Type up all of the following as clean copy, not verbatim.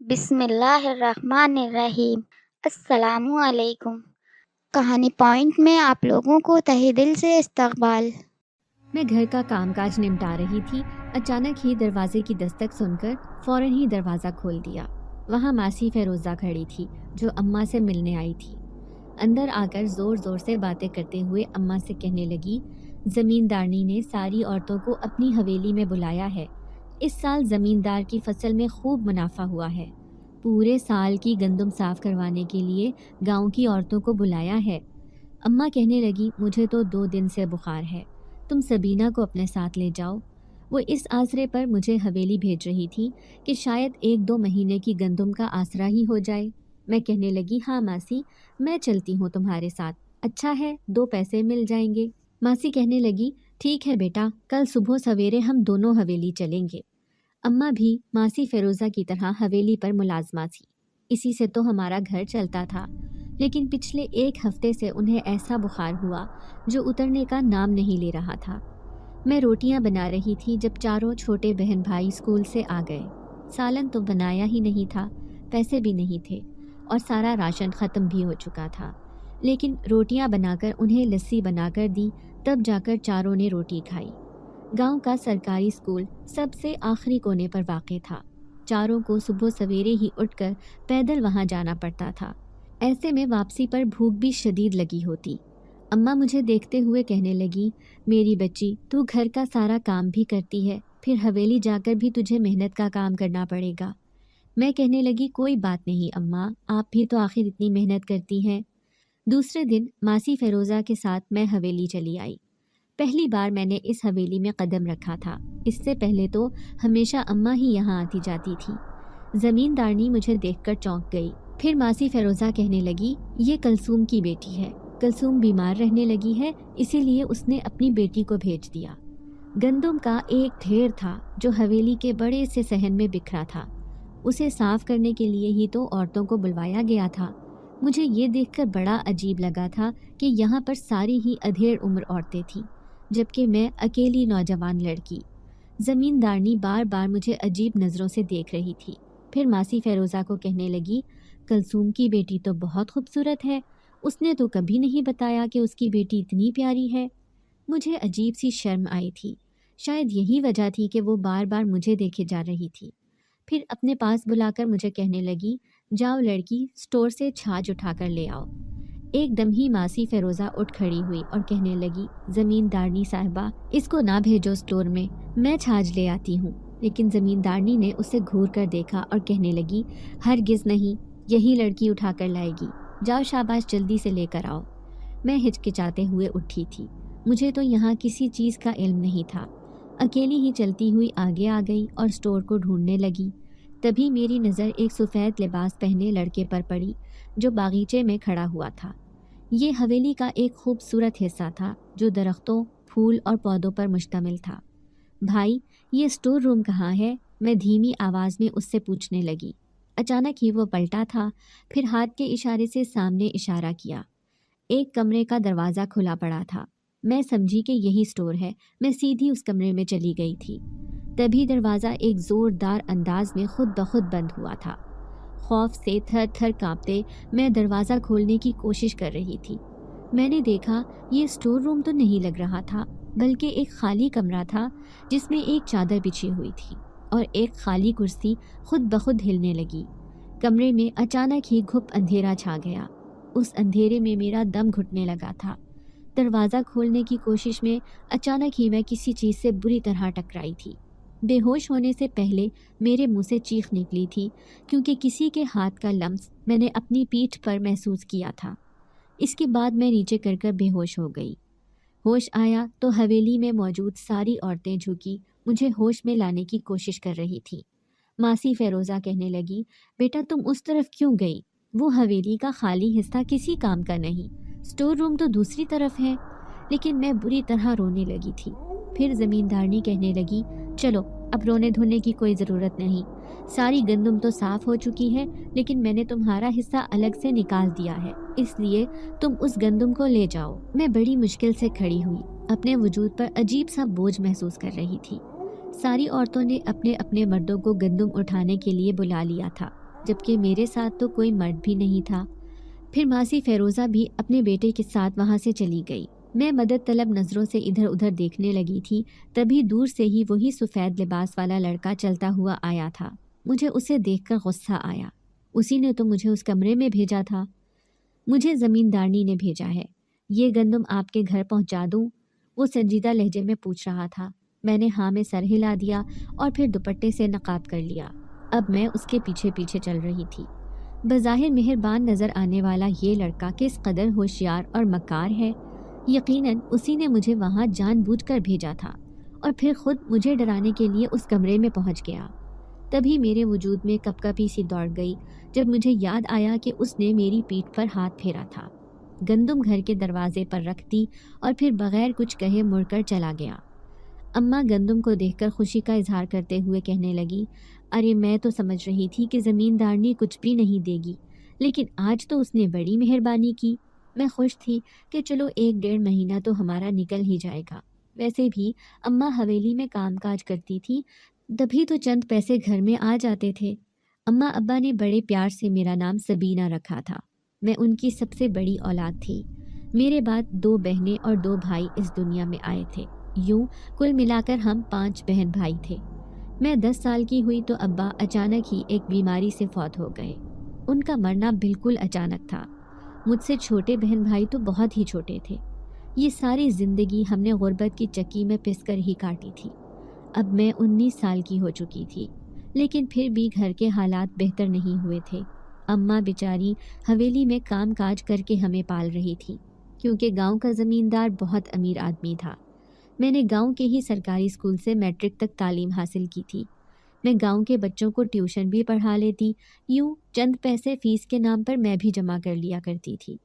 بسم اللہ الرحمن الرحیم۔ السلام علیکم۔ کہانی پوائنٹ میں آپ لوگوں کو تہہ دل سے استقبال۔ میں گھر کا کام کاج نمٹا رہی تھی، اچانک ہی دروازے کی دستک سن کر فوراً ہی دروازہ کھول دیا۔ وہاں ماسی فیروزہ کھڑی تھی جو اماں سے ملنے آئی تھی۔ اندر آ کر زور زور سے باتیں کرتے ہوئے اماں سے کہنے لگی، زمیندارنی نے ساری عورتوں کو اپنی حویلی میں بلایا ہے۔ اس سال زمیندار کی فصل میں خوب منافع ہوا ہے۔ پورے سال کی گندم صاف کروانے کے لیے گاؤں کی عورتوں کو بلایا ہے۔ اماں کہنے لگی، مجھے تو 2 دن سے بخار ہے، تم سبینہ کو اپنے ساتھ لے جاؤ۔ وہ اس آسرے پر مجھے حویلی بھیج رہی تھی کہ شاید 1-2 مہینے کی گندم کا آسرا ہی ہو جائے۔ میں کہنے لگی، ہاں ماسی، میں چلتی ہوں تمہارے ساتھ، اچھا ہے 2 پیسے مل جائیں گے۔ ماسی کہنے لگی، ٹھیک ہے بیٹا، کل صبح سویرے ہم دونوں حویلی چلیں گے۔ اماں بھی ماسی فیروزہ کی طرح حویلی پر ملازمہ تھی، اسی سے تو ہمارا گھر چلتا تھا، لیکن پچھلے 1 ہفتے سے انہیں ایسا بخار ہوا جو اترنے کا نام نہیں لے رہا تھا۔ میں روٹیاں بنا رہی تھی جب چاروں چھوٹے بہن بھائی اسکول سے آ گئے۔ سالن تو بنایا ہی نہیں تھا، پیسے بھی نہیں تھے اور سارا راشن ختم بھی ہو چکا تھا، لیکن روٹیاں بنا کر انہیں لسی بنا کر دی، تب جا کر چاروں نے روٹی کھائی۔ گاؤں کا سرکاری اسکول سب سے آخری کونے پر واقع تھا۔ چاروں کو صبح سویرے ہی اٹھ کر پیدل وہاں جانا پڑتا تھا، ایسے میں واپسی پر بھوک بھی شدید لگی ہوتی۔ اماں مجھے دیکھتے ہوئے کہنے لگی، میری بچی، تو گھر کا سارا کام بھی کرتی ہے، پھر حویلی جا کر بھی تجھے محنت کا کام کرنا پڑے گا۔ میں کہنے لگی، کوئی بات نہیں اماں، آپ بھی تو آخر اتنی محنت کرتی ہیں۔ دوسرے دن ماسی فیروزہ کے ساتھ میں حویلی چلی آئی۔ پہلی بار میں نے اس حویلی میں قدم رکھا تھا، اس سے پہلے تو ہمیشہ اماں ہی یہاں آتی جاتی تھی۔ زمیندارنی مجھے دیکھ کر چونک گئی۔ پھر ماسی فیروزہ کہنے لگی، یہ کلثوم کی بیٹی ہے، کلثوم بیمار رہنے لگی ہے، اسی لیے اس نے اپنی بیٹی کو بھیج دیا۔ گندم کا ایک ڈھیر تھا جو حویلی کے بڑے سے صحن میں بکھرا تھا، اسے صاف کرنے کے لیے ہی تو عورتوں کو بلوایا گیا تھا۔ مجھے یہ دیکھ کر بڑا عجیب لگا تھا کہ یہاں پر ساری ہی ادھیڑ عمر عورتیں تھیں، جبکہ میں اکیلی نوجوان لڑکی۔ زمیندارنی بار بار مجھے عجیب نظروں سے دیکھ رہی تھی۔ پھر ماسی فیروزہ کو کہنے لگی، کلثوم کی بیٹی تو بہت خوبصورت ہے، اس نے تو کبھی نہیں بتایا کہ اس کی بیٹی اتنی پیاری ہے۔ مجھے عجیب سی شرم آئی تھی، شاید یہی وجہ تھی کہ وہ بار بار مجھے دیکھے جا رہی تھی۔ پھر اپنے پاس بلا کر مجھے کہنے لگی، جاؤ لڑکی، اسٹور سے چھاچھ اٹھا کر لے آؤ۔ ایک دم ہی ماسی فیروزہ اٹھ کھڑی ہوئی اور کہنے لگی، زمیندارنی صاحبہ، اس کو نہ بھیجو اسٹور میں چھاچھ لے آتی ہوں۔ لیکن زمیندارنی نے اسے گھور کر دیکھا اور کہنے لگی، ہرگز نہیں، یہی لڑکی اٹھا کر لائے گی، جاؤ شاباش، جلدی سے لے کر آؤ۔ میں ہچکچاتے ہوئے اٹھی تھی، مجھے تو یہاں کسی چیز کا علم نہیں تھا۔ اکیلی ہی چلتی ہوئی آگے آ گئی اور اسٹور کو ڈھونڈنے لگی۔ تبھی میری نظر ایک سفید لباس پہنے لڑکے پر پڑی جو باغیچے میں کھڑا ہوا تھا۔ یہ حویلی کا ایک خوبصورت حصہ تھا جو درختوں، پھول اور پودوں پر مشتمل تھا۔ بھائی، یہ اسٹور روم کہاں ہے؟ میں دھیمی آواز میں اس سے پوچھنے لگی۔ اچانک ہی وہ پلٹا تھا، پھر ہاتھ کے اشارے سے سامنے اشارہ کیا۔ ایک کمرے کا دروازہ کھلا پڑا تھا۔ میں سمجھی کہ یہی اسٹور ہے، میں سیدھی اس کمرے میں چلی گئی تھی۔ تبھی دروازہ ایک زوردار انداز میں خود بخود بند ہوا تھا۔ خوف سے تھر تھر کانپتے میں دروازہ کھولنے کی کوشش کر رہی تھی۔ میں نے دیکھا یہ اسٹور روم تو نہیں لگ رہا تھا، بلکہ ایک خالی کمرہ تھا جس میں ایک چادر بچھی ہوئی تھی اور ایک خالی کرسی خود بخود ہلنے لگی۔ کمرے میں اچانک ہی گھپ اندھیرا چھا گیا۔ اس اندھیرے میں میرا دم گھٹنے لگا تھا۔ دروازہ کھولنے کی کوشش میں اچانک ہی میں کسی چیز سے بری طرح ٹکرائی تھی۔ بے ہوش ہونے سے پہلے میرے منہ سے چیخ نکلی تھی، کیونکہ کسی کے ہاتھ کا لمس میں نے اپنی پیٹھ پر محسوس کیا تھا۔ اس کے بعد میں نیچے کر بے ہوش ہو گئی۔ ہوش آیا تو حویلی میں موجود ساری عورتیں جھکی مجھے ہوش میں لانے کی کوشش کر رہی تھی۔ ماسی فیروزہ کہنے لگی، بیٹا تم اس طرف کیوں گئی؟ وہ حویلی کا خالی حصہ کسی کام کا نہیں، اسٹور روم تو دوسری طرف ہے۔ لیکن میں بری طرح رونے لگی تھی۔ پھر زمیندارنی کہنے لگی، چلو اب رونے دھونے کی کوئی ضرورت نہیں، ساری گندم تو صاف ہو چکی ہے، لیکن میں نے تمہارا حصہ الگ سے نکال دیا ہے، اس لیے تم اس گندم کو لے جاؤ۔ میں بڑی مشکل سے کھڑی ہوئی، اپنے وجود پر عجیب سا بوجھ محسوس کر رہی تھی۔ ساری عورتوں نے اپنے اپنے مردوں کو گندم اٹھانے کے لیے بلا لیا تھا۔ جبکہ میرے ساتھ تو کوئی مرد بھی نہیں تھا۔ پھر ماسی فیروزہ بھی اپنے بیٹے کے ساتھ وہاں سے چلی گئی۔ میں مدد طلب نظروں سے ادھر ادھر دیکھنے لگی تھی، تبھی دور سے ہی وہی سفید لباس والا لڑکا چلتا ہوا آیا تھا۔ مجھے اسے دیکھ کر غصہ آیا۔ اسی نے تو مجھے اس کمرے میں بھیجا تھا۔ مجھے زمیندارنی نے بھیجا ہے۔ یہ گندم آپ کے گھر پہنچا دوں؟ وہ سنجیدہ لہجے میں پوچھ رہا تھا۔ میں نے ہاں میں سر ہلا دیا اور پھر دوپٹے سے نقاب کر لیا۔ اب میں اس کے پیچھے پیچھے چل رہی تھی۔ بظاہر مہربان نظر آنے والا یہ لڑکا کس قدر ہوشیار اور مکار ہے۔ یقیناً اسی نے مجھے وہاں جان بوجھ کر بھیجا تھا اور پھر خود مجھے ڈرانے کے لیے اس کمرے میں پہنچ گیا۔ تبھی میرے وجود میں کپکپی سی دوڑ گئی جب مجھے یاد آیا کہ اس نے میری پیٹھ پر ہاتھ پھیرا تھا۔ گندم گھر کے دروازے پر رکھ دی اور پھر بغیر کچھ کہے مڑ کر چلا گیا۔ اماں گندم کو دیکھ کر خوشی کا اظہار کرتے ہوئے کہنے لگی، ارے میں تو سمجھ رہی تھی کہ زمیندارنی کچھ بھی نہیں دے گی، لیکن آج تو اس نے بڑی مہربانی کی۔ میں خوش تھی کہ چلو 1-1.5 مہینہ تو ہمارا نکل ہی جائے گا۔ ویسے بھی اماں حویلی میں کام کاج کرتی تھی، تبھی تو چند پیسے گھر میں آ جاتے تھے۔ اماں ابا نے بڑے پیار سے میرا نام سبینہ رکھا تھا۔ میں ان کی سب سے بڑی اولاد تھی۔ میرے بعد 2 بہنیں اور 2 بھائی اس دنیا میں آئے تھے۔ یوں کل ملا کر ہم 5 بہن بھائی تھے۔ میں 10 سال کی ہوئی تو ابا اچانک ہی ایک بیماری سے فوت ہو گئے۔ ان کا مرنا بالکل اچانک تھا۔ مجھ سے چھوٹے بہن بھائی تو بہت ہی چھوٹے تھے۔ یہ ساری زندگی ہم نے غربت کی چکی میں پس کر ہی کاٹی تھی۔ اب میں 19 سال کی ہو چکی تھی، لیکن پھر بھی گھر کے حالات بہتر نہیں ہوئے تھے۔ اماں بیچاری حویلی میں کام کاج کر کے ہمیں پال رہی تھی، کیونکہ گاؤں کا زمیندار بہت امیر آدمی تھا۔ میں نے گاؤں کے ہی سرکاری اسکول سے میٹرک تک تعلیم حاصل کی تھی۔ میں گاؤں کے بچوں کو ٹیوشن بھی پڑھا لیتی، یوں چند پیسے فیس کے نام پر میں بھی جمع کر لیا کرتی تھی۔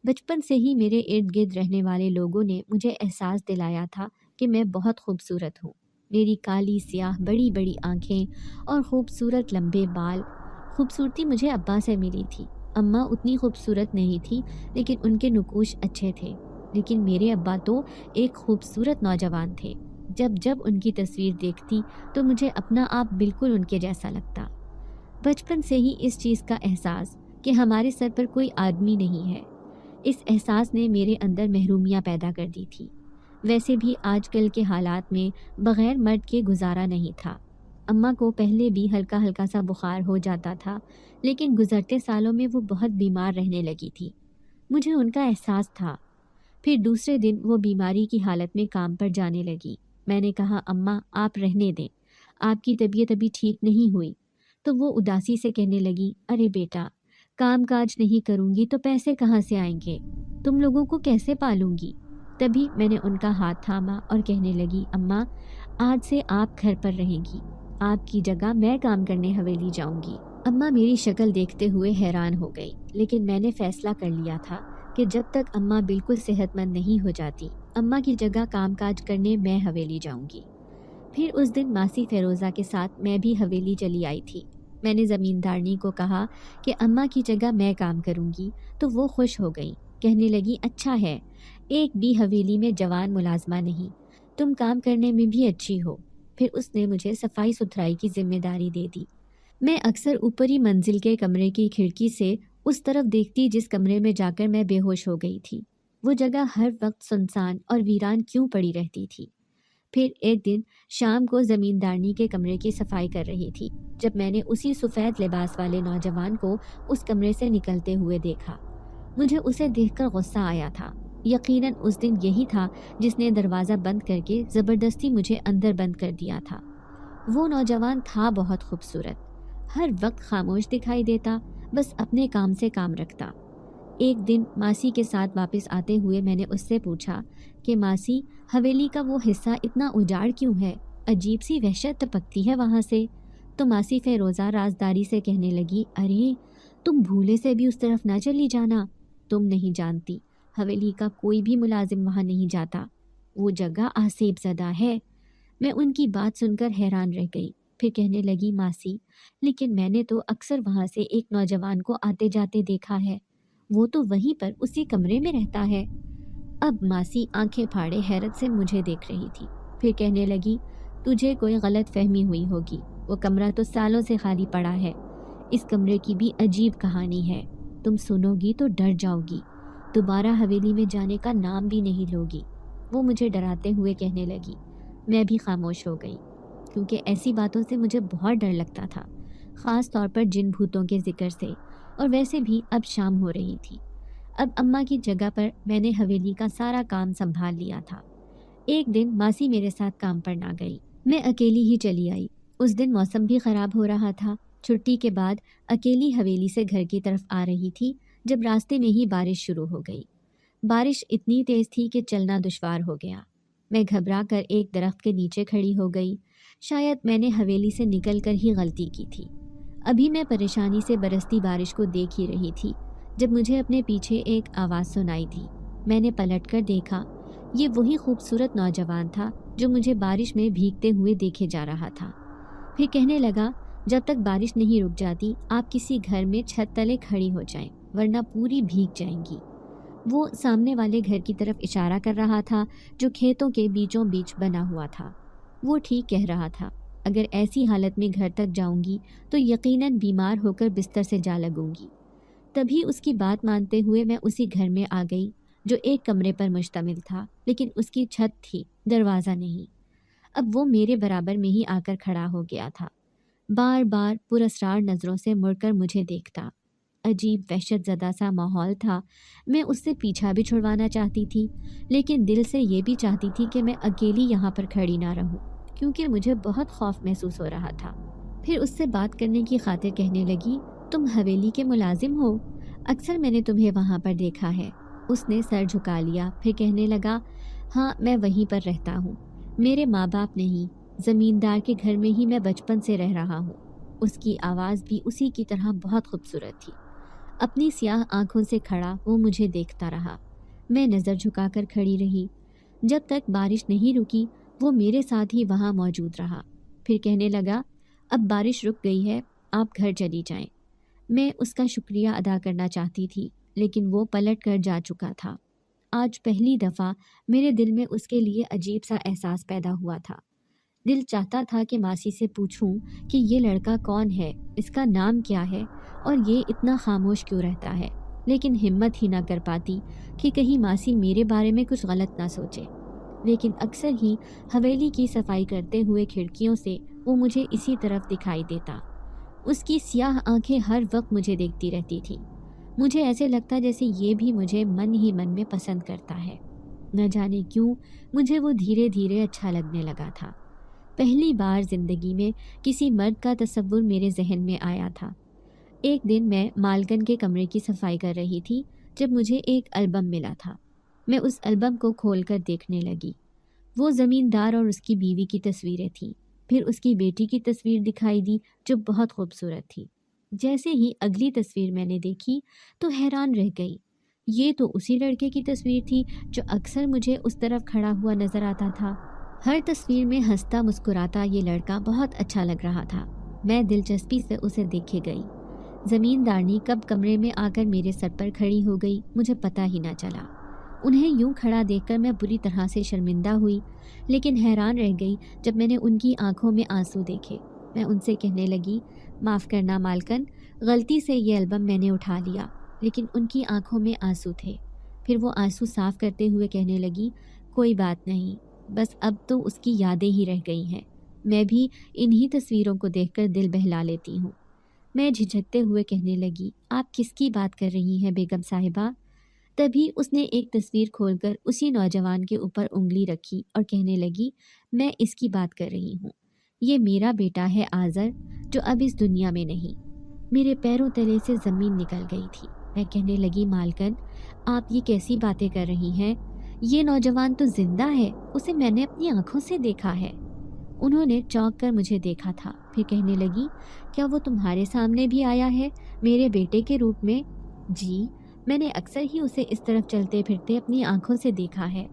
بچپن سے ہی میرے ارد گرد رہنے والے لوگوں نے مجھے احساس دلایا تھا کہ میں بہت خوبصورت ہوں۔ میری کالی سیاہ بڑی بڑی آنکھیں اور خوبصورت لمبے بال، خوبصورتی مجھے ابا سے ملی تھی۔ اماں اتنی خوبصورت نہیں تھی، لیکن ان کے نقوش اچھے تھے۔ لیکن میرے ابا تو ایک خوبصورت نوجوان تھے۔ جب جب ان کی تصویر دیکھتی تو مجھے اپنا آپ بالکل ان کے جیسا لگتا۔ بچپن سے ہی اس چیز کا احساس کہ ہمارے سر پر کوئی آدمی نہیں ہے، اس احساس نے میرے اندر محرومیاں پیدا کر دی تھی۔ ویسے بھی آج کل کے حالات میں بغیر مرد کے گزارا نہیں تھا۔ اماں کو پہلے بھی ہلکا ہلکا سا بخار ہو جاتا تھا، لیکن گزرتے سالوں میں وہ بہت بیمار رہنے لگی تھی۔ مجھے ان کا احساس تھا۔ پھر دوسرے دن وہ بیماری کی حالت میں کام پر جانے لگی۔ میں نے کہا، اماں آپ رہنے دیں، آپ کی طبیعت ابھی ٹھیک نہیں ہوئی۔ تو وہ اداسی سے کہنے لگی، ارے بیٹا، کام کاج نہیں کروں گی تو پیسے کہاں سے آئیں گے؟ تم لوگوں کو کیسے پالوں گی؟ تبھی میں نے ان کا ہاتھ تھاما اور کہنے لگی، اماں آج سے آپ گھر پر رہیں گی، آپ کی جگہ میں کام کرنے حویلی جاؤں گی۔ اماں میری شکل دیکھتے ہوئے حیران ہو گئی، لیکن میں نے فیصلہ کر لیا تھا کہ جب تک اماں بالکل صحت مند نہیں ہو جاتی، اماں کی جگہ کام کاج کرنے میں حویلی جاؤں گی۔ پھر اس دن ماسی فیروزہ کے ساتھ میں بھی حویلی چلی آئی تھی۔ میں نے زمیندارنی کو کہا کہ اماں کی جگہ میں کام کروں گی، تو وہ خوش ہو گئی، کہنے لگی، اچھا ہے، ایک بھی حویلی میں جوان ملازمہ نہیں، تم کام کرنے میں بھی اچھی ہو۔ پھر اس نے مجھے صفائی ستھرائی کی ذمہ داری دے دی۔ میں اکثر اوپری منزل کے کمرے کی کھڑکی سے اس طرف دیکھتی جس کمرے میں جا کر میں بے ہوش ہو گئی تھی۔ وہ جگہ ہر وقت سنسان اور ویران کیوں پڑی رہتی تھی۔ پھر ایک دن شام کو زمیندارنی کے کمرے کی صفائی کر رہی تھی، جب میں نے اسی سفید لباس والے نوجوان کو اس کمرے سے نکلتے ہوئے دیکھا۔ مجھے اسے دیکھ کر غصہ آیا تھا۔ یقیناً اس دن یہی تھا جس نے دروازہ بند کر کے زبردستی مجھے اندر بند کر دیا تھا۔ وہ نوجوان تھا بہت خوبصورت، ہر وقت خاموش دکھائی دیتا، بس اپنے کام سے کام رکھتا۔ ایک دن ماسی کے ساتھ واپس آتے ہوئے میں نے اس سے پوچھا کہ ماسی، حویلی کا وہ حصہ اتنا اجاڑ کیوں ہے؟ عجیب سی وحشت ٹپکتی ہے وہاں سے۔ تو ماسی فیروزہ رازداری سے کہنے لگی، ارے تم بھولے سے بھی اس طرف نہ چلی جانا، تم نہیں جانتی، حویلی کا کوئی بھی ملازم وہاں نہیں جاتا، وہ جگہ آسیب زدہ ہے۔ میں ان کی بات سن کر حیران رہ گئی، پھر کہنے لگی، ماسی لیکن میں نے تو اکثر وہاں سے ایک نوجوان کو آتے جاتے دیکھا ہے، وہ تو وہیں پر اسی کمرے میں رہتا ہے۔ اب ماسی آنکھیں پھاڑے حیرت سے مجھے دیکھ رہی تھی، پھر کہنے لگی، تجھے کوئی غلط فہمی ہوئی ہوگی، وہ کمرہ تو سالوں سے خالی پڑا ہے، اس کمرے کی بھی عجیب کہانی ہے، تم سنو گی تو ڈر جاؤ گی، دوبارہ حویلی میں جانے کا نام بھی نہیں لوگی۔ وہ مجھے ڈراتے ہوئے کہنے لگی۔ میں بھی خاموش ہو گئی، کیونکہ ایسی باتوں سے مجھے بہت ڈر لگتا تھا، خاص طور پر جن بھوتوں کے ذکر سے، اور ویسے بھی اب شام ہو رہی تھی۔ اب اماں کی جگہ پر میں نے حویلی کا سارا کام سنبھال لیا تھا۔ ایک دن ماسی میرے ساتھ کام پر نہ گئی، میں اکیلی ہی چلی آئی۔ اس دن موسم بھی خراب ہو رہا تھا۔ چھٹی کے بعد اکیلی حویلی سے گھر کی طرف آ رہی تھی جب راستے میں ہی بارش شروع ہو گئی۔ بارش اتنی تیز تھی کہ چلنا دشوار ہو گیا۔ میں گھبرا کر ایک درخت کے نیچے کھڑی ہو گئی۔ شاید میں نے حویلی سے نکل کر ہی غلطی کی تھی۔ ابھی میں پریشانی سے برستی بارش کو دیکھ ہی رہی تھی جب مجھے اپنے پیچھے ایک آواز سنائی دی۔ میں نے پلٹ کر دیکھا، یہ وہی خوبصورت نوجوان تھا جو مجھے بارش میں بھیگتے ہوئے دیکھے جا رہا تھا۔ پھر کہنے لگا، جب تک بارش نہیں رک جاتی آپ کسی گھر میں چھت تلے کھڑی ہو جائیں، ورنہ پوری بھیگ جائیں گی۔ وہ سامنے والے گھر کی طرف اشارہ کر رہا تھا جو کھیتوں کے بیچوں بیچ بنا ہوا تھا۔ وہ ٹھیک کہہ رہا تھا، اگر ایسی حالت میں گھر تک جاؤں گی تو یقیناً بیمار ہو کر بستر سے جا لگوں گی۔ تبھی اس کی بات مانتے ہوئے میں اسی گھر میں آ گئی جو ایک کمرے پر مشتمل تھا، لیکن اس کی چھت تھی، دروازہ نہیں۔ اب وہ میرے برابر میں ہی آ کر کھڑا ہو گیا تھا، بار بار پراسرار نظروں سے مڑ کر مجھے دیکھتا۔ عجیب وحشت زدہ سا ماحول تھا۔ میں اس سے پیچھا بھی چھڑوانا چاہتی تھی، لیکن دل سے یہ بھی چاہتی تھی کہ میں اکیلی یہاں پر کھڑی نہ رہوں، کیونکہ مجھے بہت خوف محسوس ہو رہا تھا۔ پھر اس سے بات کرنے کی خاطر کہنے لگی، تم حویلی کے ملازم ہو؟ اکثر میں نے تمہیں وہاں پر دیکھا ہے۔ اس نے سر جھکا لیا، پھر کہنے لگا، ہاں میں وہیں پر رہتا ہوں، میرے ماں باپ نہیں، زمیندار کے گھر میں ہی میں بچپن سے رہ رہا ہوں۔ اس کی آواز بھی اسی کی طرح بہت خوبصورت تھی۔ اپنی سیاہ آنکھوں سے کھڑا وہ مجھے دیکھتا رہا۔ میں نظر جھکا کر کھڑی رہی۔ جب تک بارش نہیں رکی وہ میرے ساتھ ہی وہاں موجود رہا۔ پھر کہنے لگا، اب بارش رک گئی ہے، آپ گھر چلی جائیں۔ میں اس کا شکریہ ادا کرنا چاہتی تھی، لیکن وہ پلٹ کر جا چکا تھا۔ آج پہلی دفعہ میرے دل میں اس کے لیے عجیب سا احساس پیدا ہوا تھا۔ دل چاہتا تھا کہ ماسی سے پوچھوں کہ یہ لڑکا کون ہے، اس کا نام کیا ہے، اور یہ اتنا خاموش کیوں رہتا ہے، لیکن ہمت ہی نہ کر پاتی کہ کہیں ماسی میرے بارے میں کچھ غلط نہ سوچے۔ لیکن اکثر ہی حویلی کی صفائی کرتے ہوئے کھڑکیوں سے وہ مجھے اسی طرف دکھائی دیتا۔ اس کی سیاہ آنکھیں ہر وقت مجھے دیکھتی رہتی تھی۔ مجھے ایسے لگتا جیسے یہ بھی مجھے من ہی من میں پسند کرتا ہے۔ نہ جانے کیوں مجھے وہ دھیرے دھیرے اچھا لگنے لگا تھا۔ پہلی بار زندگی میں کسی مرد کا تصور میرے ذہن میں آیا تھا۔ ایک دن میں مالکن کے کمرے کی صفائی کر رہی تھی جب مجھے ایک البم ملا تھا۔ میں اس البم کو کھول کر دیکھنے لگی۔ وہ زمیندار اور اس کی بیوی کی تصویریں تھیں۔ پھر اس کی بیٹی کی تصویر دکھائی دی جو بہت خوبصورت تھی۔ جیسے ہی اگلی تصویر میں نے دیکھی تو حیران رہ گئی۔ یہ تو اسی لڑکے کی تصویر تھی جو اکثر مجھے اس طرف کھڑا ہوا نظر آتا تھا۔ ہر تصویر میں ہنستا مسکراتا یہ لڑکا بہت اچھا لگ رہا تھا۔ میں دلچسپی سے اسے دیکھے گئی۔ زمیندارنی کب کمرے میں آ کر میرے سر پر کھڑی ہو گئی مجھے پتہ ہی نہ چلا۔ انہیں یوں کھڑا دیکھ کر میں بری طرح سے شرمندہ ہوئی، لیکن حیران رہ گئی جب میں نے ان کی آنکھوں میں آنسو دیکھے۔ میں ان سے کہنے لگی، معاف کرنا مالکن، غلطی سے یہ البم میں نے اٹھا لیا، لیکن ان کی آنکھوں میں آنسو تھے۔ پھر وہ آنسو صاف کرتے ہوئے کہنے لگی، کوئی بات نہیں، بس اب تو اس کی یادیں ہی رہ گئی ہیں، میں بھی انہی تصویروں کو دیکھ کر دل بہلا لیتی ہوں۔ میں جھجکتے ہوئے کہنے لگی، آپ کس کی بات کر رہی ہیں بیگم صاحبہ؟ تبھی اس نے ایک تصویر کھول کر اسی نوجوان کے اوپر انگلی رکھی اور کہنے لگی، میں اس کی بات کر رہی ہوں، یہ میرا بیٹا ہے آذر جو اب اس دنیا میں نہیں۔ میرے پیروں تلے سے زمین نکل گئی تھی۔ میں کہنے لگی، مالکن آپ یہ کیسی باتیں کر رہی ہیں؟ یہ نوجوان تو زندہ ہے، اسے میں نے اپنی آنکھوں سے دیکھا ہے۔ انہوں نے چونک کر مجھے دیکھا تھا، پھر کہنے لگی، کیا وہ تمہارے سامنے بھی آیا ہے میرے بیٹے کے روپ میں؟ جی، میں نے اکثر ہی اسے اس طرف چلتے پھرتے اپنی آنکھوں سے دیکھا ہے۔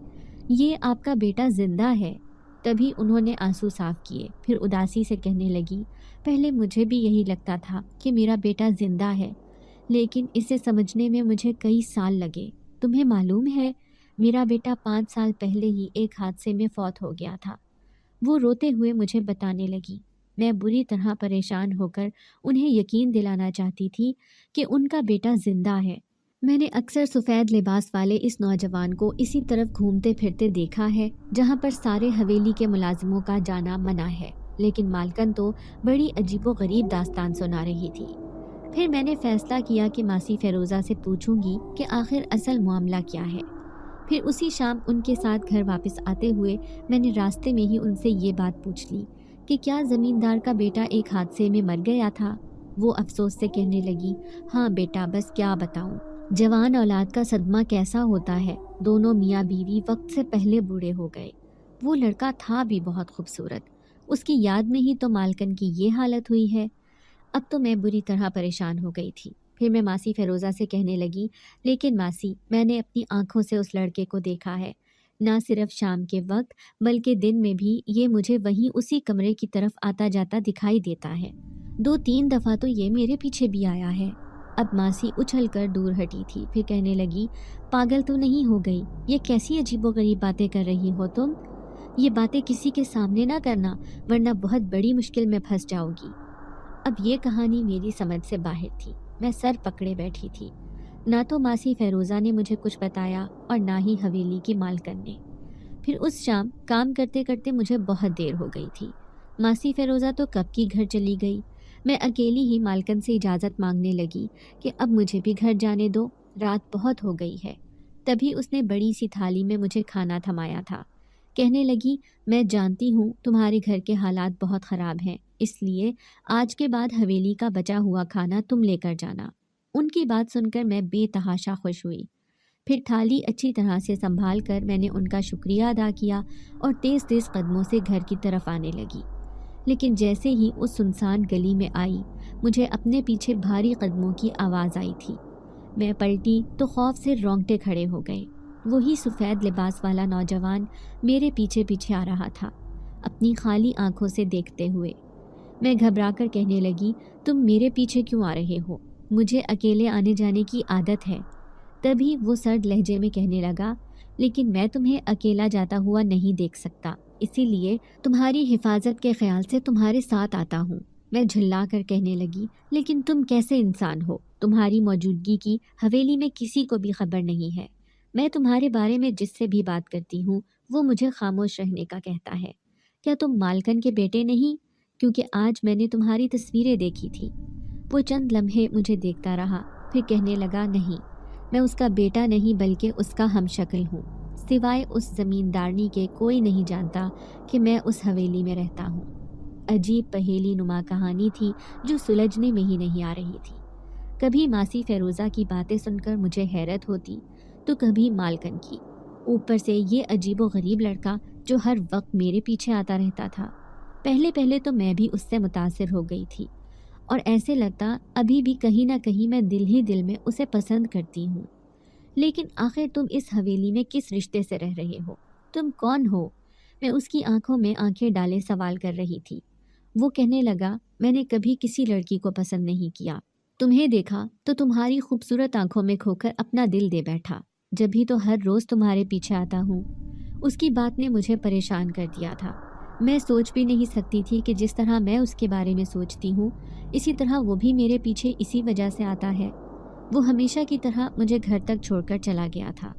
یہ آپ کا بیٹا زندہ ہے۔ تبھی انہوں نے آنسو صاف کیے، پھر اداسی سے کہنے لگی، پہلے مجھے بھی یہی لگتا تھا کہ میرا بیٹا زندہ ہے، لیکن اسے سمجھنے میں مجھے کئی سال لگے۔ تمہیں معلوم ہے میرا بیٹا 5 سال پہلے ہی ایک حادثے میں فوت ہو گیا تھا۔ وہ روتے ہوئے مجھے بتانے لگی۔ میں بری طرح پریشان ہو کر انہیں یقین دلانا چاہتی تھی کہ ان کا بیٹا زندہ ہے۔ میں نے اکثر سفید لباس والے اس نوجوان کو اسی طرف گھومتے پھرتے دیکھا ہے جہاں پر سارے حویلی کے ملازموں کا جانا منع ہے، لیکن مالکن تو بڑی عجیب و غریب داستان سنا رہی تھی۔ پھر میں نے فیصلہ کیا کہ ماسی فیروزہ سے پوچھوں گی کہ آخر اصل معاملہ کیا ہے۔ پھر اسی شام ان کے ساتھ گھر واپس آتے ہوئے میں نے راستے میں ہی ان سے یہ بات پوچھ لی کہ کیا زمیندار کا بیٹا ایک حادثے میں مر گیا تھا؟ وہ افسوس سے کہنے لگی، ہاں بیٹا، بس کیا بتاؤں، جوان اولاد کا صدمہ کیسا ہوتا ہے، دونوں میاں بیوی وقت سے پہلے بوڑھے ہو گئے۔ وہ لڑکا تھا بھی بہت خوبصورت، اس کی یاد میں ہی تو مالکن کی یہ حالت ہوئی ہے۔ اب تو میں بری طرح پریشان ہو گئی تھی۔ پھر میں ماسی فیروزہ سے کہنے لگی، لیکن ماسی، میں نے اپنی آنکھوں سے اس لڑکے کو دیکھا ہے، نہ صرف شام کے وقت بلکہ دن میں بھی یہ مجھے وہیں اسی کمرے کی طرف آتا جاتا دکھائی دیتا ہے۔ 2-3 دفعہ تو یہ میرے پیچھے بھی آیا ہے۔ اب ماسی اچھل کر دور ہٹی تھی، پھر کہنے لگی، پاگل تو نہیں ہو گئی؟ یہ کیسی عجیب و غریب باتیں کر رہی ہو تم؟ یہ باتیں کسی کے سامنے نہ کرنا، ورنہ بہت بڑی مشکل میں پھنس جاؤ گی۔ اب یہ کہانی میری سمجھ سے باہر تھی۔ میں سر پکڑے بیٹھی تھی۔ نہ تو ماسی فیروزہ نے مجھے کچھ بتایا اور نہ ہی حویلی کی مالکن نے۔ پھر اس شام کام کرتے کرتے مجھے بہت دیر ہو گئی تھی۔ ماسی فیروزہ تو کب کی گھر چلی گئی۔ میں اکیلی ہی مالکن سے اجازت مانگنے لگی کہ اب مجھے بھی گھر جانے دو، رات بہت ہو گئی ہے۔ تبھی اس نے بڑی سی تھالی میں مجھے کھانا تھمایا تھا۔ کہنے لگی، میں جانتی ہوں تمہارے گھر کے حالات بہت خراب ہیں، اس لیے آج کے بعد حویلی کا بچا ہوا کھانا تم لے کر جانا۔ ان کی بات سن کر میں بے تحاشا خوش ہوئی۔ پھر تھالی اچھی طرح سے سنبھال کر میں نے ان کا شکریہ ادا کیا اور تیز تیز قدموں سے گھر کی طرف آنے لگی۔ لیکن جیسے ہی اس سنسان گلی میں آئی، مجھے اپنے پیچھے بھاری قدموں کی آواز آئی تھی۔ میں پلٹی تو خوف سے رونگٹے کھڑے ہو گئے۔ وہی سفید لباس والا نوجوان میرے پیچھے پیچھے آ رہا تھا، اپنی خالی آنکھوں سے دیکھتے ہوئے۔ میں گھبرا کر کہنے لگی، تم میرے پیچھے کیوں آ رہے ہو؟ مجھے اکیلے آنے جانے کی عادت ہے۔ تبھی وہ سرد لہجے میں کہنے لگا، لیکن میں تمہیں اکیلا جاتا ہوا نہیں دیکھ سکتا، اسی لیے تمہاری حفاظت کے خیال سے تمہارے ساتھ آتا ہوں۔ میں جھلا کر کہنے لگی، لیکن تم کیسے انسان ہو؟ تمہاری موجودگی کی حویلی میں کسی کو بھی خبر نہیں ہے۔ میں تمہارے بارے میں جس سے بھی بات کرتی ہوں وہ مجھے خاموش رہنے کا کہتا ہے۔ کیا تم مالکن کے بیٹے نہیں؟ کیونکہ آج میں نے تمہاری تصویریں دیکھی تھی۔ وہ چند لمحے مجھے دیکھتا رہا، پھر کہنے لگا، نہیں، میں اس کا بیٹا نہیں بلکہ اس کا ہم شکل ہوں۔ سوائے اس زمیندارنی کے کوئی نہیں جانتا کہ میں اس حویلی میں رہتا ہوں۔ عجیب پہیلی نما کہانی تھی جو سلجھنے میں ہی نہیں آ رہی تھی۔ کبھی ماسی فیروزہ کی باتیں سن کر مجھے حیرت ہوتی تو کبھی مالکن کی، اوپر سے یہ عجیب و غریب لڑکا جو ہر وقت میرے پیچھے آتا رہتا تھا۔ پہلے تو میں بھی اس سے متاثر ہو گئی تھی اور ایسے لگتا ابھی بھی کہیں نہ کہیں میں دل ہی دل میں اسے پسند کرتی ہوں۔ لیکن آخر تم اس حویلی میں کس رشتے سے رہ رہے ہو؟ تم کون ہو؟ میں اس کی آنکھوں میں آنکھیں ڈالے سوال کر رہی تھی۔ وہ کہنے لگا، میں نے کبھی کسی لڑکی کو پسند نہیں کیا، تمہیں دیکھا تو تمہاری خوبصورت آنکھوں میں کھو کر اپنا دل دے بیٹھا، جبھی تو ہر روز تمہارے پیچھے آتا ہوں۔ اس کی بات نے مجھے پریشان کر دیا تھا۔ میں سوچ بھی نہیں سکتی تھی کہ جس طرح میں اس کے بارے میں سوچتی ہوں اسی طرح وہ بھی میرے پیچھے اسی وجہ سے آتا ہے۔ وہ ہمیشہ کی طرح مجھے گھر تک چھوڑ کر چلا گیا تھا۔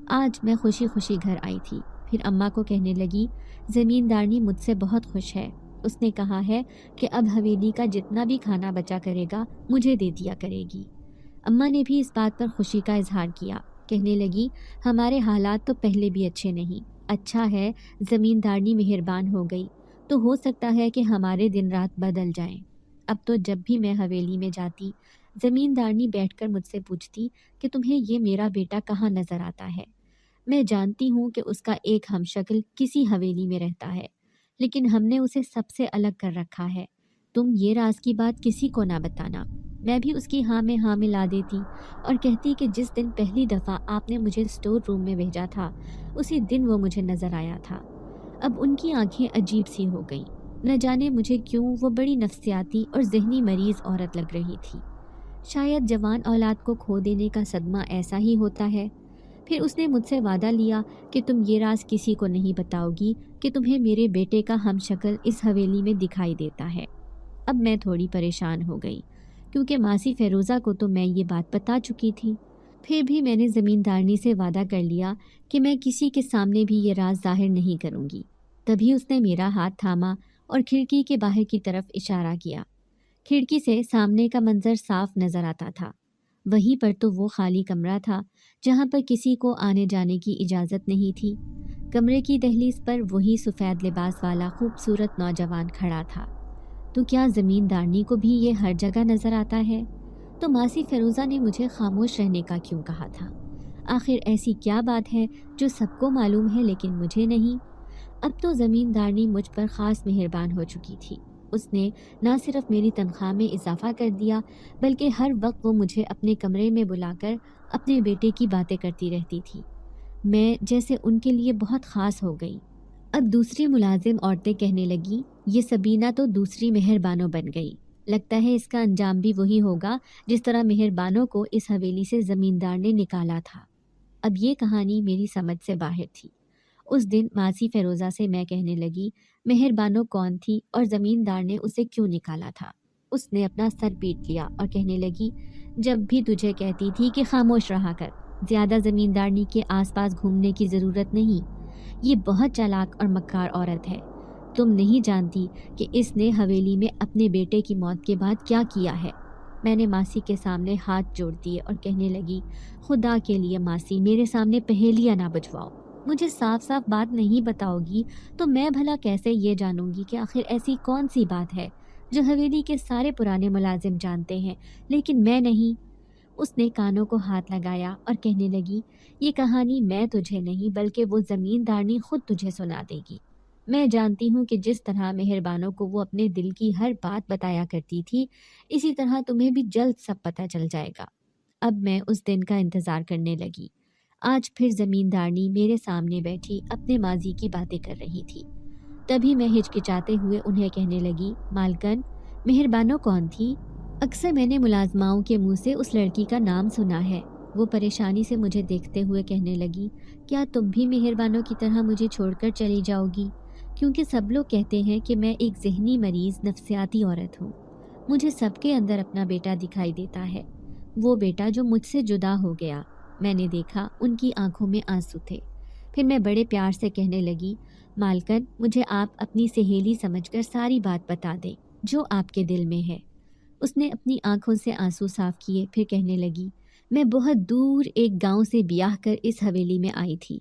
آج میں خوشی خوشی گھر آئی تھی۔ پھر اماں کو کہنے لگی، زمیندارنی مجھ سے بہت خوش ہے، اس نے کہا ہے کہ اب حویلی کا جتنا بھی کھانا بچا کرے گا مجھے دے دیا کرے گی۔ اماں نے بھی اس بات پر خوشی کا اظہار کیا، کہنے لگی، ہمارے حالات تو پہلے بھی اچھے نہیں، اچھا ہے زمیندارنی مہربان ہو گئی تو ہو سکتا ہے کہ ہمارے دن رات بدل جائیں۔ اب تو جب بھی میں حویلی میں جاتی زمیندارنی بیٹھ کر مجھ سے پوچھتی کہ تمہیں یہ میرا بیٹا کہاں نظر آتا ہے۔ میں جانتی ہوں کہ اس کا ایک ہم شکل کسی حویلی میں رہتا ہے، لیکن ہم نے اسے سب سے الگ کر رکھا ہے۔ تم یہ راز کی بات کسی کو نہ بتانا۔ میں بھی اس کی ہاں میں ہاں ملا دیتی اور کہتی کہ جس دن پہلی دفعہ آپ نے مجھے اسٹور روم میں بھیجا تھا اسی دن وہ مجھے نظر آیا تھا۔ اب ان کی آنکھیں عجیب سی ہو گئیں، نہ جانے مجھے کیوں وہ بڑی نفسیاتی اور ذہنی مریض عورت لگ رہی تھی۔ شاید جوان اولاد کو کھو دینے کا صدمہ ایسا ہی ہوتا ہے۔ پھر اس نے مجھ سے وعدہ لیا کہ تم یہ راز کسی کو نہیں بتاؤ گی کہ تمہیں میرے بیٹے کا ہم شکل اس حویلی میں دکھائی دیتا ہے۔ اب میں تھوڑی پریشان ہو گئی کیونکہ ماسی فیروزہ کو تو میں یہ بات بتا چکی تھی۔ پھر بھی میں نے زمیندارنی سے وعدہ کر لیا کہ میں کسی کے سامنے بھی یہ راز ظاہر نہیں کروں گی۔ تبھی اس نے میرا ہاتھ تھاما اور کھڑکی کے باہر کی طرف اشارہ کیا۔ کھڑکی سے سامنے کا منظر صاف نظر آتا تھا۔ وہیں پر تو وہ خالی کمرہ تھا جہاں پر کسی کو آنے جانے کی اجازت نہیں تھی۔ کمرے کی دہلیز پر وہی سفید لباس والا خوبصورت نوجوان کھڑا تھا۔ تو کیا زمیندارنی کو بھی یہ ہر جگہ نظر آتا ہے؟ تو ماسی فیروزہ نے مجھے خاموش رہنے کا کیوں کہا تھا؟ آخر ایسی کیا بات ہے جو سب کو معلوم ہے لیکن مجھے نہیں؟ اب تو زمیندارنی مجھ پر خاص مہربان ہو چکی تھی۔ اس نے نہ صرف میری تنخواہ میں اضافہ کر دیا بلکہ ہر وقت وہ مجھے اپنے کمرے میں بلا کر اپنے بیٹے کی باتیں کرتی رہتی تھی۔ میں جیسے ان کے لیے بہت خاص ہو گئی۔ اب دوسری ملازم عورتیں کہنے لگی، یہ سبینہ تو دوسری مہربانوں بن گئی، لگتا ہے اس کا انجام بھی وہی ہوگا جس طرح مہربانوں کو اس حویلی سے زمیندار نے نکالا تھا۔ اب یہ کہانی میری سمجھ سے باہر تھی۔ اس دن ماسی فیروزہ سے میں کہنے لگی مہربانوں کون تھی اور زمیندار نے اسے کیوں نکالا تھا۔ اس نے اپنا سر پیٹ لیا اور کہنے لگی، جب بھی تجھے کہتی تھی کہ خاموش رہا کر، زیادہ زمیندارنی کے آس پاس گھومنے کی ضرورت نہیں، یہ بہت چالاک اور مکار عورت ہے۔ تم نہیں جانتی کہ اس نے حویلی میں اپنے بیٹے کی موت کے بعد کیا کیا ہے۔ میں نے ماسی کے سامنے ہاتھ جوڑ دیے اور کہنے لگی، خدا کے لیے ماسی میرے سامنے پہیلیاں نہ بجواؤ، مجھے صاف صاف بات نہیں بتاؤ گی تو میں بھلا کیسے یہ جانوں گی کہ آخر ایسی کون سی بات ہے جو حویلی کے سارے پرانے ملازم جانتے ہیں لیکن میں نہیں۔ اس نے کانوں کو ہاتھ لگایا اور کہنے لگی، یہ کہانی میں تجھے نہیں بلکہ وہ زمیندارنی خود تجھے سنا دے گی۔ میں جانتی ہوں کہ جس طرح مہربانوں کو وہ اپنے دل کی ہر بات بتایا کرتی تھی، اسی طرح تمہیں بھی جلد سب پتہ چل جائے گا۔ اب میں اس دن کا انتظار کرنے لگی۔ آج پھر زمیندارنی میرے سامنے بیٹھی اپنے ماضی کی باتیں کر رہی تھی۔ تبھی میں ہچکچاتے ہوئے انہیں کہنے لگی، مالکن، مہربانوں کون تھی؟ اکثر میں نے ملازماؤں کے منہ سے اس لڑکی کا نام سنا ہے۔ وہ پریشانی سے مجھے دیکھتے ہوئے کہنے لگی، کیا تم بھی مہربانوں کی طرح مجھے چھوڑ کر چلی جاؤ گی؟ کیونکہ سب لوگ کہتے ہیں کہ میں ایک ذہنی مریض نفسیاتی عورت ہوں۔ مجھے سب کے اندر اپنا بیٹا دکھائی دیتا ہے، وہ بیٹا جو مجھ سے جدا ہو گیا۔ میں نے دیکھا ان کی آنکھوں میں آنسو تھے۔ پھر میں بڑے پیار سے کہنے لگی، مالکن، مجھے آپ اپنی سہیلی سمجھ کر ساری بات بتا دیں جو آپ کے دل میں ہے۔ اس نے اپنی آنکھوں سے آنسو صاف کیے، پھر کہنے لگی، میں بہت دور ایک گاؤں سے بیاہ کر اس حویلی میں آئی تھی۔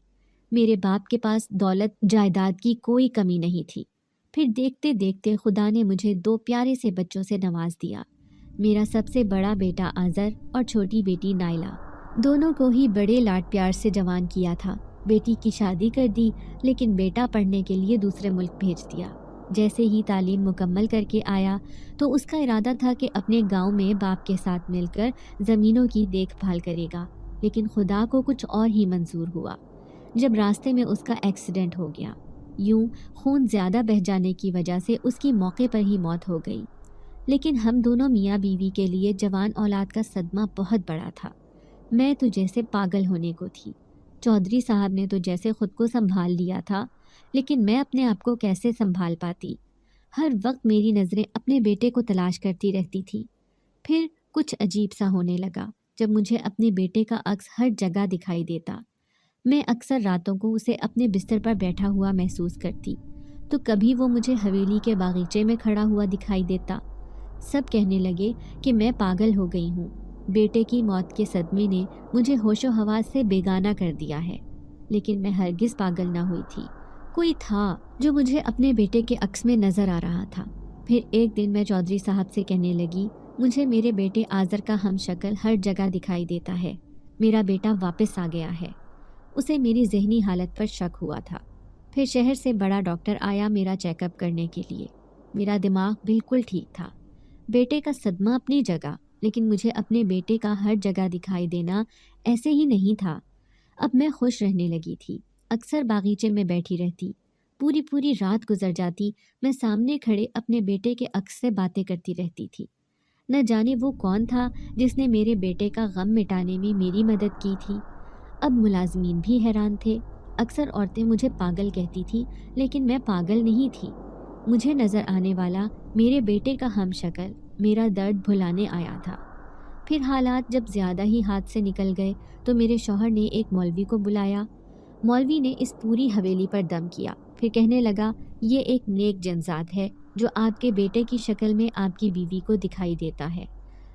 میرے باپ کے پاس دولت جائیداد کی کوئی کمی نہیں تھی۔ پھر دیکھتے دیکھتے خدا نے مجھے 2 پیارے سے بچوں سے نواز دیا۔ میرا سب سے بڑا بیٹا آذر اور چھوٹی بیٹی نائلہ، دونوں کو ہی بڑے لاڈ پیار سے جوان کیا تھا۔ بیٹی کی شادی کر دی لیکن بیٹا پڑھنے کے لیے دوسرے ملک بھیج دیا۔ جیسے ہی تعلیم مکمل کر کے آیا تو اس کا ارادہ تھا کہ اپنے گاؤں میں باپ کے ساتھ مل کر زمینوں کی دیکھ بھال کرے گا، لیکن خدا کو کچھ اور ہی منظور ہوا۔ جب راستے میں اس کا ایکسیڈنٹ ہو گیا، یوں خون زیادہ بہہ جانے کی وجہ سے اس کی موقع پر ہی موت ہو گئی۔ لیکن ہم دونوں میاں بیوی کے لیے جوان اولاد کا صدمہ بہت بڑا تھا۔ میں تو جیسے پاگل ہونے کو تھی۔ چودھری صاحب نے تو جیسے خود کو سنبھال لیا تھا، لیکن میں اپنے آپ کو کیسے سنبھال پاتی؟ ہر وقت میری نظریں اپنے بیٹے کو تلاش کرتی رہتی تھی۔ پھر کچھ عجیب سا ہونے لگا جب مجھے اپنے بیٹے کا عکس ہر جگہ دکھائی دیتا۔ میں اکثر راتوں کو اسے اپنے بستر پر بیٹھا ہوا محسوس کرتی، تو کبھی وہ مجھے حویلی کے باغیچے میں کھڑا ہوا دکھائی دیتا۔ سب کہنے لگے کہ میں پاگل ہو گئی ہوں۔ بیٹے کی موت کے صدمے نے مجھے ہوش و حواس سے بیگانہ کر دیا ہے، لیکن میں ہرگز پاگل نہ ہوئی تھی۔ کوئی تھا جو مجھے اپنے بیٹے کے عکس میں نظر آ رہا تھا۔ پھر ایک دن میں چودھری صاحب سے کہنے لگی، مجھے میرے بیٹے آذر کا ہم شکل ہر جگہ دکھائی دیتا ہے۔ میرا بیٹا واپس آ گیا ہے۔ اسے میری ذہنی حالت پر شک ہوا تھا۔ پھر شہر سے بڑا ڈاکٹر آیا میرا چیک اپ کرنے کے لیے۔ میرا دماغ بالکل ٹھیک تھا۔ بیٹے کا صدمہ اپنی جگہ، لیکن مجھے اپنے بیٹے کا ہر جگہ دکھائی دینا ایسے ہی نہیں تھا۔ اب میں خوش رہنے لگی تھی۔ اکثر باغیچے میں بیٹھی رہتی، پوری رات گزر جاتی، میں سامنے کھڑے اپنے بیٹے کے عکس سے باتیں کرتی رہتی تھی۔ نہ جانے وہ کون تھا جس نے میرے بیٹے کا غم مٹانے میں میری مدد کی تھی۔ اب ملازمین بھی حیران تھے۔ اکثر عورتیں مجھے پاگل کہتی تھی، لیکن میں پاگل نہیں تھی۔ مجھے نظر آنے والا میرے بیٹے کا ہم شکل میرا درد بھلانے آیا تھا۔ پھر حالات جب زیادہ ہی ہاتھ سے نکل گئے تو میرے شوہر نے ایک مولوی کو بلایا۔ مولوی نے اس پوری حویلی پر دم کیا، پھر کہنے لگا، یہ ایک نیک جنزاد ہے جو آپ کے بیٹے کی شکل میں آپ کی بیوی کو دکھائی دیتا ہے۔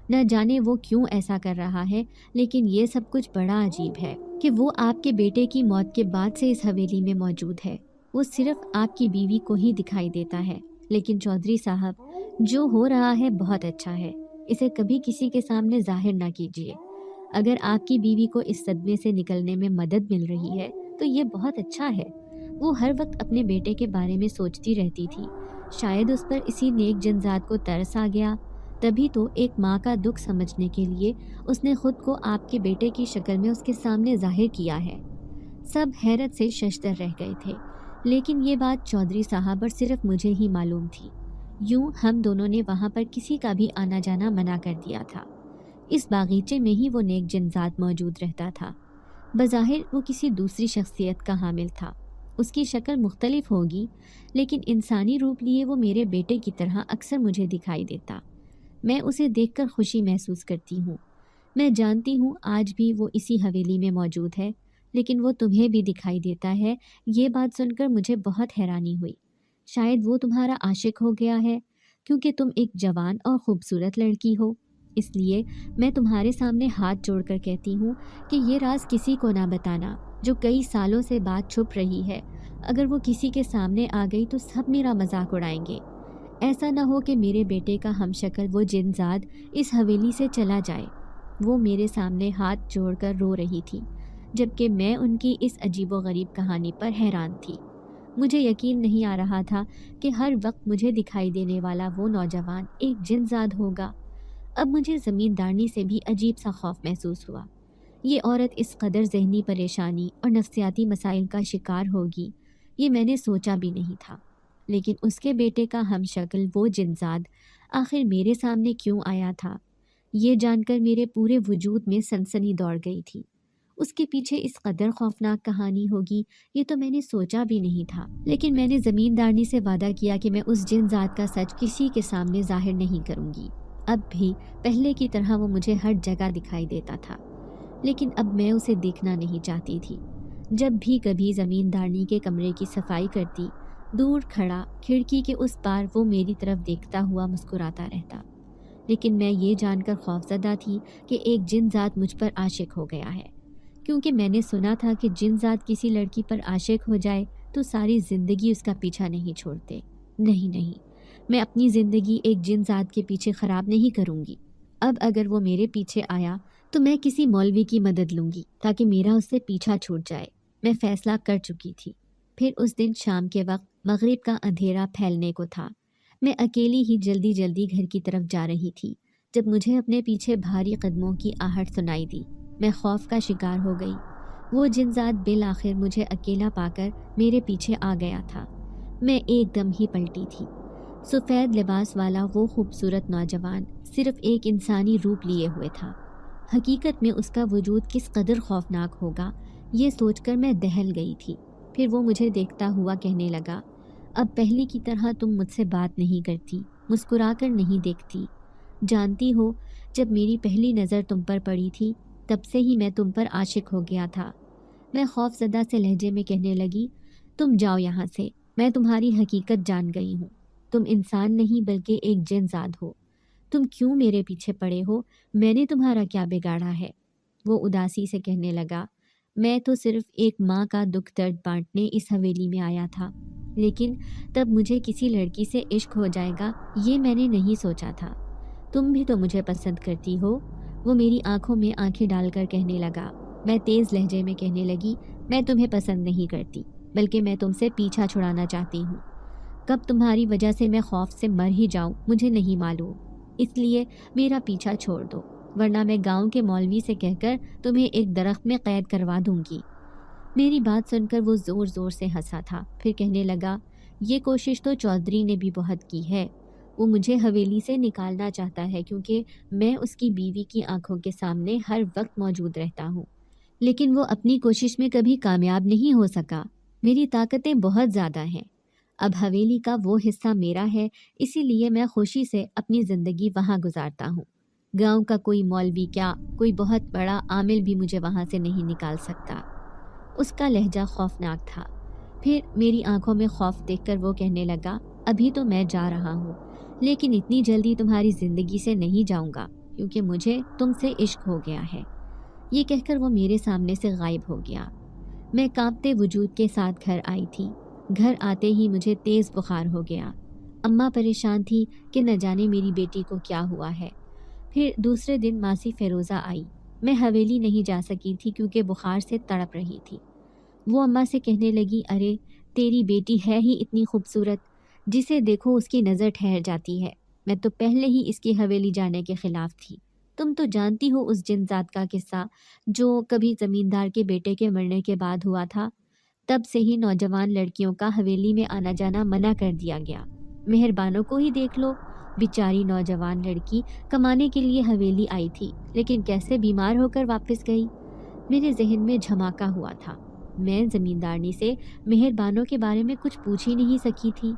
نہ جانے وہ کیوں ایسا کر رہا ہے، لیکن یہ سب کچھ بڑا عجیب ہے کہ وہ آپ کے بیٹے کی موت کے بعد سے اس حویلی میں موجود ہے۔ وہ صرف آپ کی بیوی کو ہی دکھائی دیتا ہے۔ لیکن چودھری صاحب، جو ہو رہا ہے بہت اچھا ہے، اسے کبھی کسی کے سامنے ظاہر نہ کیجیے۔ اگر آپ کی بیوی کو اس صدمے سے نکلنے میں مدد مل رہی ہے تو یہ بہت اچھا ہے۔ وہ ہر وقت اپنے بیٹے کے بارے میں سوچتی رہتی تھی۔ شاید اس پر اسی نیک جنزاد کو ترس آ گیا، تبھی تو ایک ماں کا دکھ سمجھنے کے لیے اس نے خود کو آپ کے بیٹے کی شکل میں اس کے سامنے ظاہر کیا ہے۔ سب حیرت سے ششدر رہ گئے تھے، لیکن یہ بات چودھری صاحب اور صرف مجھے ہی معلوم تھی۔ یوں ہم دونوں نے وہاں پر کسی کا بھی آنا جانا منع کر دیا تھا۔ اس باغیچے میں ہی وہ نیک جنزاد موجود رہتا تھا۔ بظاہر وہ کسی دوسری شخصیت کا حامل تھا، اس کی شکل مختلف ہوگی، لیکن انسانی روپ لیے وہ میرے بیٹے کی طرح اکثر مجھے دکھائی دیتا۔ میں اسے دیکھ کر خوشی محسوس کرتی ہوں۔ میں جانتی ہوں آج بھی وہ اسی حویلی میں موجود ہے، لیکن وہ تمہیں بھی دکھائی دیتا ہے۔ یہ بات سن کر مجھے بہت حیرانی ہوئی۔ شاید وہ تمہارا عاشق ہو گیا ہے، کیونکہ تم ایک جوان اور خوبصورت لڑکی ہو۔ اس لیے میں تمہارے سامنے ہاتھ جوڑ کر کہتی ہوں کہ یہ راز کسی کو نہ بتانا، جو کئی سالوں سے بات چھپ رہی ہے۔ اگر وہ کسی کے سامنے آ گئی تو سب میرا مذاق اڑائیں گے۔ ایسا نہ ہو کہ میرے بیٹے کا ہم شکل وہ جنزاد اس حویلی سے چلا جائے۔ وہ میرے سامنے ہاتھ جوڑ کر رو رہی تھی، جبکہ میں ان کی اس عجیب و غریب کہانی پر حیران تھی۔ مجھے یقین نہیں آ رہا تھا کہ ہر وقت مجھے دکھائی دینے والا وہ نوجوان ایک جنزاد ہوگا۔ اب مجھے زمیندارنی سے بھی عجیب سا خوف محسوس ہوا۔ یہ عورت اس قدر ذہنی پریشانی اور نفسیاتی مسائل کا شکار ہوگی، یہ میں نے سوچا بھی نہیں تھا۔ لیکن اس کے بیٹے کا ہم شکل وہ جنزاد آخر میرے سامنے کیوں آیا تھا، یہ جان کر میرے پورے وجود میں سنسنی دوڑ گئی تھی۔ اس کے پیچھے اس قدر خوفناک کہانی ہوگی، یہ تو میں نے سوچا بھی نہیں تھا۔ لیکن میں نے زمیندارنی سے وعدہ کیا کہ میں اس جنزاد کا سچ کسی کے سامنے ظاہر نہیں کروں گی۔ اب بھی پہلے کی طرح وہ مجھے ہر جگہ دکھائی دیتا تھا، لیکن اب میں اسے دیکھنا نہیں چاہتی تھی۔ جب بھی کبھی زمیندارنی کے کمرے کی صفائی کرتی، دور کھڑا کھڑکی کے اس پار وہ میری طرف دیکھتا ہوا مسکراتا رہتا۔ لیکن میں یہ جان کر خوفزدہ تھی کہ ایک جنزاد مجھ پر عاشق ہو گیا ہے، کیونکہ میں نے سنا تھا کہ جنزاد کسی لڑکی پر عاشق ہو جائے تو ساری زندگی اس کا پیچھا نہیں چھوڑتے۔ نہیں، میں اپنی زندگی ایک جنزاد کے پیچھے خراب نہیں کروں گی۔ اب اگر وہ میرے پیچھے آیا تو میں کسی مولوی کی مدد لوں گی تاکہ میرا اس سے پیچھا چھوٹ جائے۔ میں فیصلہ کر چکی تھی۔ پھر اس دن شام کے وقت مغرب کا اندھیرا پھیلنے کو تھا۔ میں اکیلی ہی جلدی گھر کی طرف جا رہی تھی جب مجھے اپنے پیچھے بھاری قدموں کی آہٹ سنائی دی۔ میں خوف کا شکار ہو گئی۔ وہ جنزاد بالآخر مجھے اکیلا پا کر میرے پیچھے آ گیا تھا۔ میں ایک دم ہی پلٹی تھی۔ سفید لباس والا وہ خوبصورت نوجوان صرف ایک انسانی روپ لیے ہوئے تھا۔ حقیقت میں اس کا وجود کس قدر خوفناک ہوگا، یہ سوچ کر میں دہل گئی تھی۔ پھر وہ مجھے دیکھتا ہوا کہنے لگا، اب پہلے کی طرح تم مجھ سے بات نہیں کرتی، مسکرا کر نہیں دیکھتی۔ جانتی ہو، جب میری پہلی نظر تم پر پڑی تھی تب سے ہی میں تم پر عاشق ہو گیا تھا۔ میں خوف زدہ سے لہجے میں کہنے لگی، تم جاؤ یہاں سے، میں تمہاری حقیقت جان گئی ہوں۔ تم انسان نہیں بلکہ ایک جنزاد ہو۔ تم کیوں میرے پیچھے پڑے ہو؟ میں نے تمہارا کیا بگاڑا ہے؟ وہ اداسی سے کہنے لگا، میں تو صرف ایک ماں کا دکھ درد بانٹنے اس حویلی میں آیا تھا، لیکن تب مجھے کسی لڑکی سے عشق ہو جائے گا یہ میں نے نہیں سوچا تھا۔ تم بھی تو مجھے پسند کرتی ہو۔ وہ میری آنکھوں میں آنکھیں ڈال کر کہنے لگا۔ میں تیز لہجے میں کہنے لگی، میں تمہیں پسند نہیں کرتی، بلکہ میں تم سے پیچھا چھڑانا چاہتی ہوں۔ کب تمہاری وجہ سے میں خوف سے مر ہی جاؤں مجھے نہیں معلوم، اس لیے میرا پیچھا چھوڑ دو، ورنہ میں گاؤں کے مولوی سے کہہ کر تمہیں ایک درخت میں قید کروا دوں گی۔ میری بات سن کر وہ زور زور سے ہنسا تھا، پھر کہنے لگا، یہ کوشش تو چودھری نے بھی بہت کی ہے۔ وہ مجھے حویلی سے نکالنا چاہتا ہے کیونکہ میں اس کی بیوی کی آنکھوں کے سامنے ہر وقت موجود رہتا ہوں۔ لیکن وہ اپنی کوشش میں کبھی کامیاب نہیں ہو سکا۔ میری طاقتیں بہت زیادہ ہیں۔ اب حویلی کا وہ حصہ میرا ہے، اسی لیے میں خوشی سے اپنی زندگی وہاں گزارتا ہوں۔ گاؤں کا کوئی مولوی کیا، کوئی بہت بڑا عامل بھی مجھے وہاں سے نہیں نکال سکتا۔ اس کا لہجہ خوفناک تھا۔ پھر میری آنکھوں میں خوف دیکھ کر وہ کہنے لگا، ابھی تو میں جا رہا ہوں، لیکن اتنی جلدی تمہاری زندگی سے نہیں جاؤں گا، کیونکہ مجھے تم سے عشق ہو گیا ہے۔ یہ کہہ کر وہ میرے سامنے سے غائب ہو گیا۔ میں کانپتے وجود کے ساتھ گھر آئی تھی۔ گھر آتے ہی مجھے تیز بخار ہو گیا۔ اماں پریشان تھی کہ نہ جانے میری بیٹی کو کیا ہوا ہے۔ پھر دوسرے دن ماسی فیروزہ آئی۔ میں حویلی نہیں جا سکی تھی کیونکہ بخار سے تڑپ رہی تھی۔ وہ اماں سے کہنے لگی، ارے تیری بیٹی ہے ہی اتنی خوبصورت، جسے دیکھو اس کی نظر ٹھہر جاتی ہے۔ میں تو پہلے ہی اس کی حویلی جانے کے خلاف تھی۔ تم تو جانتی ہو اس جن ذات کا قصہ جو کبھی زمیندار کے بیٹے کے مرنے کے بعد ہوا تھا۔ تب سے ہی نوجوان لڑکیوں کا حویلی میں آنا جانا منع کر دیا گیا۔ مہربانوں کو ہی دیکھ لو، بیچاری نوجوان لڑکی کمانے کے لیے حویلی آئی تھی، لیکن کیسے بیمار ہو کر واپس گئی۔ میرے ذہن میں جھماکا ہوا تھا۔ میں زمیندارنی سے مہربانوں کے بارے میں کچھ پوچھ ہی نہیں سکی تھی۔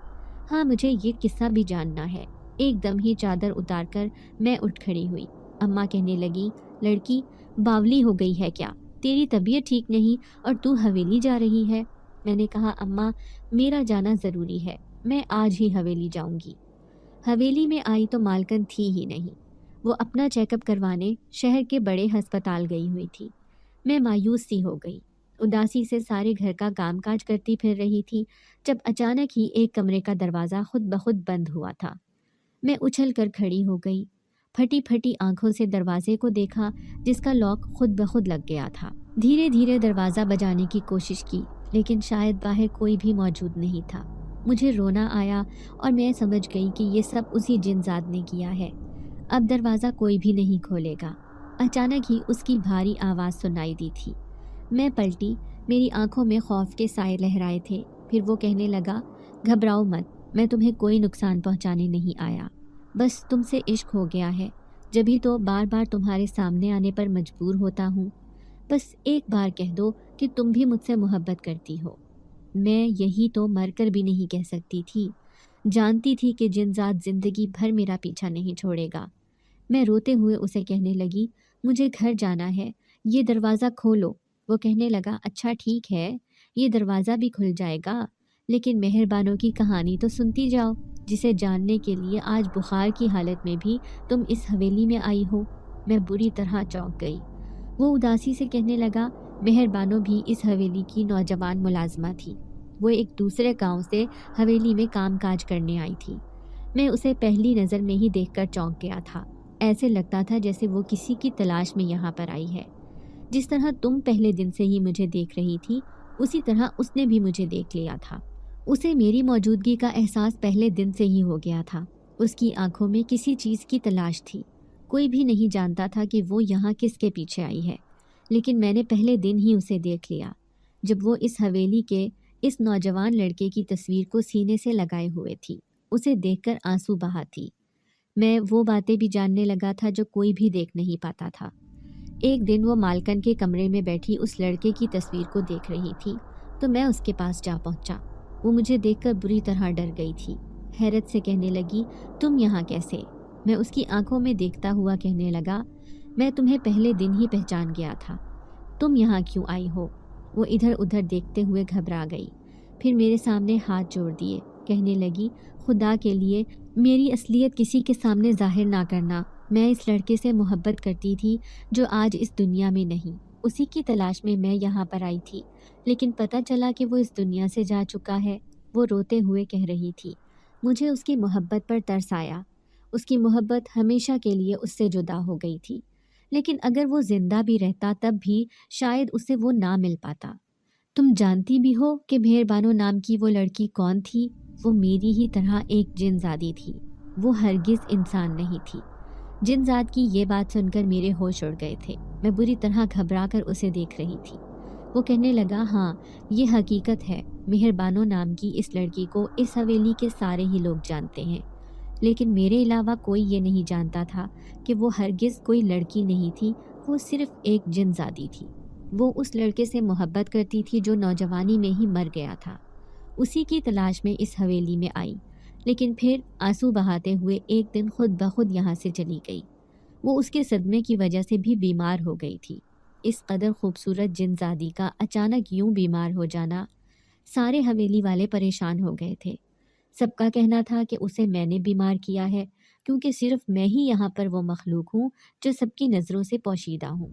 ہاں، مجھے یہ قصہ بھی جاننا ہے۔ ایک دم ہی چادر اتار کر میں اٹھ کھڑی ہوئی۔ اماں کہنے لگی، لڑکی باولی ہو گئی ہے کیا؟ تیری طبیعت ٹھیک نہیں اور تو حویلی جا رہی ہے؟ میں نے کہا، اماں میرا جانا ضروری ہے، میں آج ہی حویلی جاؤں گی۔ حویلی میں آئی تو مالکن تھی ہی نہیں۔ وہ اپنا چیک اپ کروانے شہر کے بڑے ہسپتال گئی ہوئی تھی۔ میں مایوس سی ہو گئی، اداسی سے سارے گھر کا کام کاج کرتی پھر رہی تھی، جب اچانک ہی ایک کمرے کا دروازہ خود بخود بند ہوا تھا۔ میں اچھل کر کھڑی ہو گئی، پھٹی پھٹی آنکھوں سے دروازے کو دیکھا جس کا لاک خود بخود لگ گیا تھا۔ دھیرے دھیرے دروازہ بجانے کی کوشش کی، لیکن شاید باہر کوئی بھی موجود نہیں تھا۔ مجھے رونا آیا اور میں سمجھ گئی کہ یہ سب اسی جن ذات نے کیا ہے۔ اب دروازہ کوئی بھی نہیں کھولے گا۔ اچانک ہی اس کی بھاری آواز سنائی دی تھی۔ میں پلٹی، میری آنکھوں میں خوف کے سائے لہرائے تھے۔ پھر وہ کہنے لگا، گھبراؤ مت، میں تمہیں کوئی نقصان پہنچانے نہیں آیا، بس تم سے عشق ہو گیا ہے، جبھی تو بار بار تمہارے سامنے آنے پر مجبور ہوتا ہوں۔ بس ایک بار کہہ دو کہ تم بھی مجھ سے محبت کرتی ہو۔ میں یہی تو مر کر بھی نہیں کہہ سکتی تھی۔ جانتی تھی کہ جن ذات زندگی بھر میرا پیچھا نہیں چھوڑے گا۔ میں روتے ہوئے اسے کہنے لگی، مجھے گھر جانا ہے، یہ دروازہ کھولو۔ وہ کہنے لگا، اچھا ٹھیک ہے، یہ دروازہ بھی کھل جائے گا، لیکن مہربانوں کی کہانی تو سنتی جاؤ، جسے جاننے کے لیے آج بخار کی حالت میں بھی تم اس حویلی میں آئی ہو۔ میں بری طرح چونک گئی۔ وہ اداسی سے کہنے لگا، مہربانوں بھی اس حویلی کی نوجوان ملازمہ تھی۔ وہ ایک دوسرے گاؤں سے حویلی میں کام کاج کرنے آئی تھی۔ میں اسے پہلی نظر میں ہی دیکھ کر چونک گیا تھا۔ ایسے لگتا تھا جیسے وہ کسی کی تلاش میں یہاں پر آئی ہے۔ جس طرح تم پہلے دن سے ہی مجھے دیکھ رہی تھی، اسی طرح اس نے بھی مجھے دیکھ لیا تھا۔ اسے میری موجودگی کا احساس پہلے دن سے ہی ہو گیا تھا۔ اس کی آنکھوں میں کسی چیز کی تلاش تھی۔ کوئی بھی نہیں جانتا تھا کہ وہ یہاں کس کے پیچھے آئی ہے، لیکن میں نے پہلے دن ہی اسے دیکھ لیا، جب وہ اس حویلی کے اس نوجوان لڑکے کی تصویر کو سینے سے لگائے ہوئے تھی۔ اسے دیکھ کر آنسو بہا تھی۔ میں وہ باتیں بھی جاننے لگا تھا جو کوئی بھی دیکھ نہیں پاتا تھا۔ ایک دن وہ مالکن کے کمرے میں بیٹھی اس لڑکے کی تصویر کو دیکھ رہی تھی تو میں اس کے پاس جا پہنچا۔ وہ مجھے دیکھ کر بری طرح ڈر گئی تھی۔ حیرت سے کہنے لگی، تم یہاں کیسے؟ میں اس کی آنکھوں میں دیکھتا ہوا کہنے لگا، میں تمہیں پہلے دن ہی پہچان گیا تھا، تم یہاں کیوں آئی ہو؟ وہ ادھر ادھر دیکھتے ہوئے گھبرا گئی، پھر میرے سامنے ہاتھ جوڑ دیے، کہنے لگی، خدا کے لیے میری اصلیت کسی کے سامنے ظاہر نہ کرنا۔ میں اس لڑکے سے محبت کرتی تھی جو آج اس دنیا میں نہیں، اسی کی تلاش میں میں یہاں پر آئی تھی، لیکن پتہ چلا کہ وہ اس دنیا سے جا چکا ہے۔ وہ روتے ہوئے کہہ رہی تھی، مجھے اس کی محبت پر ترس آیا۔ اس کی محبت ہمیشہ کے لیے اس سے جدا ہو گئی تھی، لیکن اگر وہ زندہ بھی رہتا تب بھی شاید اسے وہ نہ مل پاتا۔ تم جانتی بھی ہو کہ مہربانو نام کی وہ لڑکی کون تھی؟ وہ میری ہی طرح ایک جن زادی تھی، وہ ہرگز انسان نہیں تھی۔ جن ذات کی یہ بات سن کر میرے ہوش اڑ گئے تھے۔ میں بری طرح گھبرا کر اسے دیکھ رہی تھی۔ وہ کہنے لگا، ہاں یہ حقیقت ہے، مہربانو نام کی اس لڑکی کو اس حویلی کے سارے ہی لوگ جانتے ہیں، لیکن میرے علاوہ کوئی یہ نہیں جانتا تھا کہ وہ ہرگز کوئی لڑکی نہیں تھی، وہ صرف ایک جن زادی تھی۔ وہ اس لڑکے سے محبت کرتی تھی جو نوجوانی میں ہی مر گیا تھا۔ اسی کی تلاش میں اس حویلی میں آئی، لیکن پھر آنسو بہاتے ہوئے ایک دن خود بخود یہاں سے چلی گئی۔ وہ اس کے صدمے کی وجہ سے بھی بیمار ہو گئی تھی۔ اس قدر خوبصورت جن زادی کا اچانک یوں بیمار ہو جانا، سارے حویلی والے پریشان ہو گئے تھے۔ سب کا کہنا تھا کہ اسے میں نے بیمار کیا ہے، کیونکہ صرف میں ہی یہاں پر وہ مخلوق ہوں جو سب کی نظروں سے پوشیدہ ہوں۔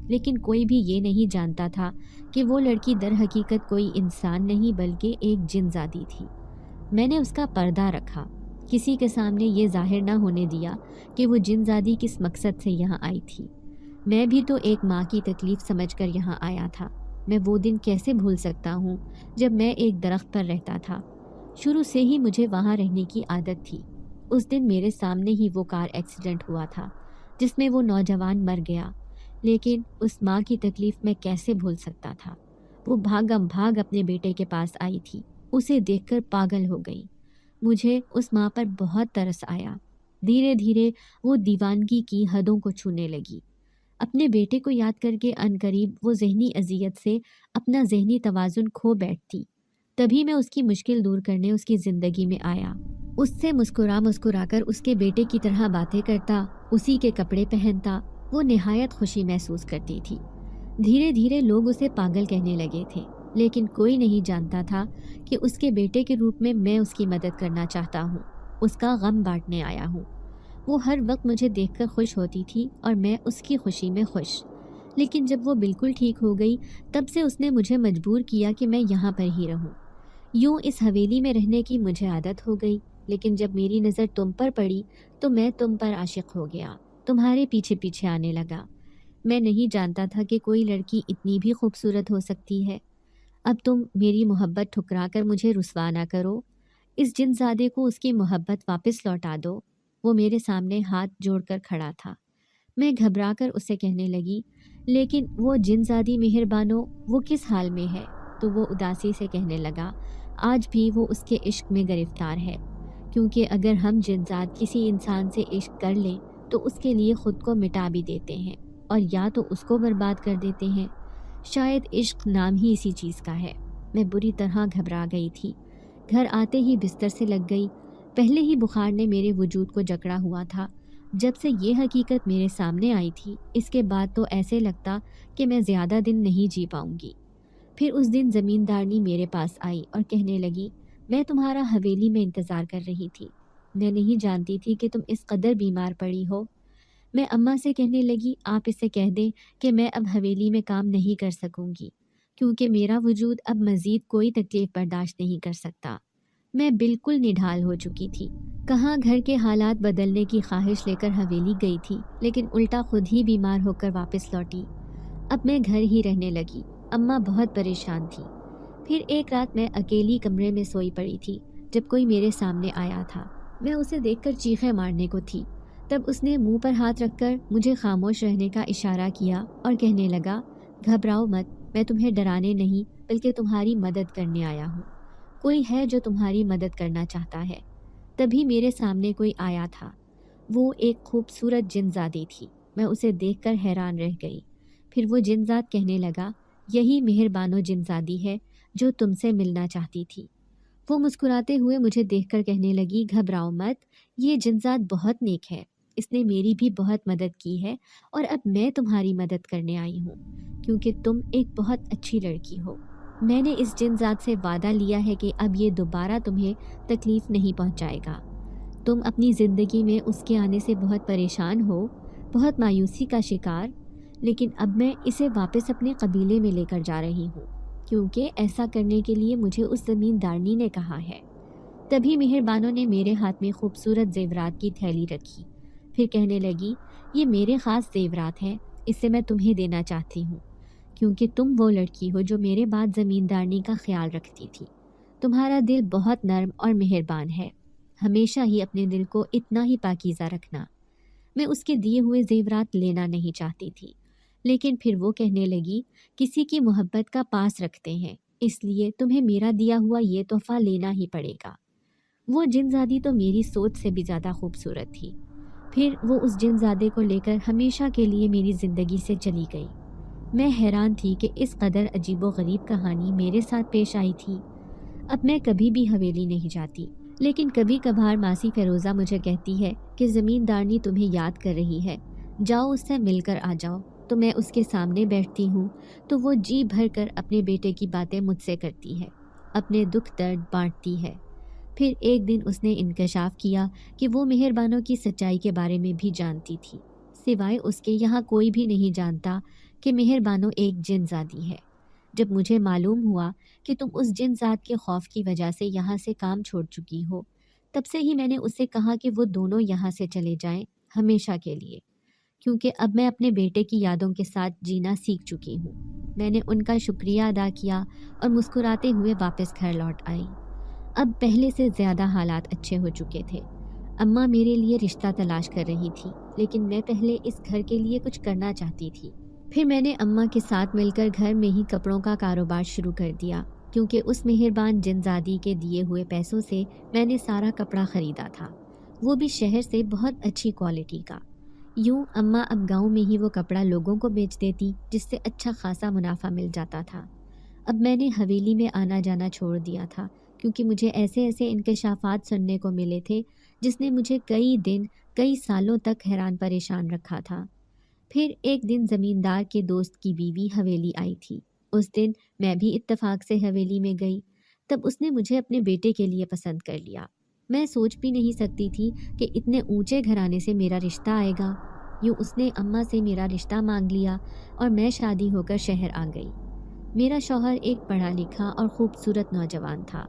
لیکن کوئی بھی یہ نہیں جانتا تھا کہ وہ لڑکی در حقیقت کوئی انسان نہیں بلکہ ایک جن زادی تھی۔ میں نے اس کا پردہ رکھا، کسی کے سامنے یہ ظاہر نہ ہونے دیا کہ وہ جن زادی کس مقصد سے یہاں آئی تھی۔ میں بھی تو ایک ماں کی تکلیف سمجھ کر یہاں آیا تھا۔ میں وہ دن کیسے بھول سکتا ہوں جب میں ایک درخت پر رہتا تھا۔ شروع سے ہی مجھے وہاں رہنے کی عادت تھی۔ اس دن میرے سامنے ہی وہ کار ایکسیڈنٹ ہوا تھا جس میں وہ نوجوان مر گیا، لیکن اس ماں کی تکلیف میں کیسے بھول سکتا تھا۔ وہ بھاگم بھاگ اپنے بیٹے کے پاس آئی تھی، اسے دیکھ کر پاگل ہو گئی۔ مجھے اس ماں پر بہت ترس آیا۔ دھیرے دھیرے وہ دیوانگی کی حدوں کو چھونے لگی۔ اپنے بیٹے کو یاد کر کے عنقریب وہ ذہنی اذیت سے اپنا ذہنی توازن کھو بیٹھتی۔ تبھی میں اس کی مشکل دور کرنے اس کی زندگی میں آیا۔ اس سے مسکرا کر اس کے بیٹے کی طرح باتیں کرتا، اسی کے کپڑے پہنتا، وہ نہایت خوشی محسوس کرتی تھی۔ دھیرے دھیرے لوگ اسے پاگل کہنے لگے تھے، لیکن کوئی نہیں جانتا تھا کہ اس کے بیٹے کے روپ میں اس کی مدد کرنا چاہتا ہوں، اس کا غم بانٹنے آیا ہوں۔ وہ ہر وقت مجھے دیکھ کر خوش ہوتی تھی اور میں اس کی خوشی میں خوش۔ لیکن جب وہ بالکل ٹھیک ہو گئی تب سے اس نے مجھے مجبور کیا کہ میں یہاں پر ہی رہوں۔ یوں اس حویلی میں رہنے کی مجھے عادت ہو گئی، لیکن جب میری نظر تم پر پڑی تو میں تم پر عاشق ہو گیا، تمہارے پیچھے پیچھے آنے لگا۔ میں نہیں جانتا تھا کہ کوئی لڑکی اتنی بھی خوبصورت ہو سکتی ہے۔ اب تم میری محبت ٹھکرا کر مجھے رسوا نہ کرو، اس جن زادے کو اس کی محبت واپس لوٹا دو۔ وہ میرے سامنے ہاتھ جوڑ کر کھڑا تھا۔ میں گھبرا کر اسے کہنے لگی، لیکن وہ جن زادی مہربانو، وہ کس حال میں ہے؟ تو وہ اداسی سے کہنے لگا، آج بھی وہ اس کے عشق میں گرفتار ہے، کیونکہ اگر ہم جن زاد کسی انسان سے عشق کر لیں تو اس کے لیے خود کو مٹا بھی دیتے ہیں اور یا تو اس کو برباد کر دیتے ہیں۔ شاید عشق نام ہی اسی چیز کا ہے۔ میں بری طرح گھبرا گئی تھی۔ گھر آتے ہی بستر سے لگ گئی۔ پہلے ہی بخار نے میرے وجود کو جکڑا ہوا تھا۔ جب سے یہ حقیقت میرے سامنے آئی تھی، اس کے بعد تو ایسے لگتا کہ میں زیادہ دن نہیں جی پاؤں گی۔ پھر اس دن زمیندارنی میرے پاس آئی اور کہنے لگی، میں تمہارا حویلی میں انتظار کر رہی تھی، میں نہیں جانتی تھی کہ تم اس قدر بیمار پڑی ہو۔ میں اماں سے کہنے لگی، آپ اسے کہہ دیں کہ میں اب حویلی میں کام نہیں کر سکوں گی، کیونکہ میرا وجود اب مزید کوئی تکلیف برداشت نہیں کر سکتا۔ میں بالکل نڈھال ہو چکی تھی۔ کہاں گھر کے حالات بدلنے کی خواہش لے کر حویلی گئی تھی، لیکن الٹا خود ہی بیمار ہو کر واپس لوٹی۔ اب میں گھر ہی رہنے لگی۔ اماں بہت پریشان تھی۔ پھر ایک رات میں اکیلی کمرے میں سوئی پڑی تھی جب کوئی میرے سامنے آیا تھا۔ میں اسے دیکھ کر چیخیں مارنے کو تھی، تب اس نے منہ پر ہاتھ رکھ کر مجھے خاموش رہنے کا اشارہ کیا اور کہنے لگا، گھبراؤ مت، میں تمہیں ڈرانے نہیں بلکہ تمہاری مدد کرنے آیا ہوں۔ کوئی ہے جو تمہاری مدد کرنا چاہتا ہے۔ تبھی میرے سامنے کوئی آیا تھا۔ وہ ایک خوبصورت جن زادی تھی۔ میں اسے دیکھ کر حیران رہ گئی۔ پھر وہ جن زاد کہنے لگا، یہی مہربانو جن زادی ہے جو تم سے ملنا چاہتی تھی۔ وہ مسکراتے ہوئے مجھے دیکھ کر کہنے لگی، گھبراؤ مت، یہ جن زاد بہت نیک ہے، اس نے میری بھی بہت مدد کی ہے اور اب میں تمہاری مدد کرنے آئی ہوں، کیونکہ تم ایک بہت اچھی لڑکی ہو۔ میں نے اس جن زاد سے وعدہ لیا ہے کہ اب یہ دوبارہ تمہیں تکلیف نہیں پہنچائے گا۔ تم اپنی زندگی میں اس کے آنے سے بہت پریشان ہو، بہت مایوسی کا شکار، لیکن اب میں اسے واپس اپنے قبیلے میں لے کر جا رہی ہوں، کیونکہ ایسا کرنے کے لیے مجھے اس زمیندارنی نے کہا ہے۔ تبھی مہربانوں نے میرے ہاتھ میں خوبصورت زیورات کی تھیلی رکھی، پھر کہنے لگی، یہ میرے خاص زیورات ہیں، اسے میں تمہیں دینا چاہتی ہوں، کیونکہ تم وہ لڑکی ہو جو میرے بعد زمیندارنی کا خیال رکھتی تھی۔ تمہارا دل بہت نرم اور مہربان ہے، ہمیشہ ہی اپنے دل کو اتنا ہی پاکیزہ رکھنا۔ میں اس کے دیے ہوئے زیورات لینا نہیں چاہتی تھی، لیکن پھر وہ کہنے لگی، کسی کی محبت کا پاس رکھتے ہیں، اس لیے تمہیں میرا دیا ہوا یہ تحفہ لینا ہی پڑے گا۔ وہ جن زادی تو میری سوچ سے بھی زیادہ خوبصورت تھی۔ پھر وہ اس جن زادے کو لے کر ہمیشہ کے لیے میری زندگی سے چلی گئی۔ میں حیران تھی کہ اس قدر عجیب و غریب کہانی میرے ساتھ پیش آئی تھی۔ اب میں کبھی بھی حویلی نہیں جاتی، لیکن کبھی کبھار ماسی فیروزہ مجھے کہتی ہے کہ زمیندارنی تمہیں یاد کر رہی ہے، جاؤ اس سے مل کر آ جاؤ۔ تو میں اس کے سامنے بیٹھتی ہوں تو وہ جی بھر کر اپنے بیٹے کی باتیں مجھ سے کرتی ہے، اپنے دکھ درد بانٹتی ہے۔ پھر ایک دن اس نے انکشاف کیا کہ وہ مہربانوں کی سچائی کے بارے میں بھی جانتی تھی، سوائے اس کے یہاں کوئی بھی نہیں جانتا کہ مہربانوں ایک جن زادی ہے۔ جب مجھے معلوم ہوا کہ تم اس جن ذات کے خوف کی وجہ سے یہاں سے کام چھوڑ چکی ہو، تب سے ہی میں نے اسے کہا کہ وہ دونوں یہاں سے چلے جائیں ہمیشہ کے لیے، کیونکہ اب میں اپنے بیٹے کی یادوں کے ساتھ جینا سیکھ چکی ہوں۔ میں نے ان کا شکریہ ادا کیا اور مسکراتے ہوئے واپس گھر لوٹ آئی۔ اب پہلے سے زیادہ حالات اچھے ہو چکے تھے۔ اماں میرے لیے رشتہ تلاش کر رہی تھی، لیکن میں پہلے اس گھر کے لیے کچھ کرنا چاہتی تھی۔ پھر میں نے اماں کے ساتھ مل کر گھر میں ہی کپڑوں کا کاروبار شروع کر دیا، کیونکہ اس مہربان جنزادی کے دیے ہوئے پیسوں سے میں نے سارا کپڑا خریدا تھا، وہ بھی شہر سے بہت اچھی کوالٹی کا۔ یوں اماں اب گاؤں میں ہی وہ کپڑا لوگوں کو بیچ دیتی، جس سے اچھا خاصا منافع مل جاتا تھا۔ اب میں نے حویلی میں آنا جانا چھوڑ دیا تھا، کیونکہ مجھے ایسے انکشافات سننے کو ملے تھے جس نے مجھے کئی دن کئی سالوں تک حیران پریشان رکھا تھا۔ پھر ایک دن زمیندار کے دوست کی بیوی حویلی آئی تھی۔ اس دن میں بھی اتفاق سے حویلی میں گئی۔ تب اس نے مجھے اپنے بیٹے کے لیے پسند کر لیا۔ میں سوچ بھی نہیں سکتی تھی کہ اتنے اونچے گھرانے سے میرا رشتہ آئے گا۔ یوں اس نے اماں سے میرا رشتہ مانگ لیا اور میں شادی ہو کر شہر آ گئی۔ میرا شوہر ایک پڑھا لکھا اور خوبصورت نوجوان تھا۔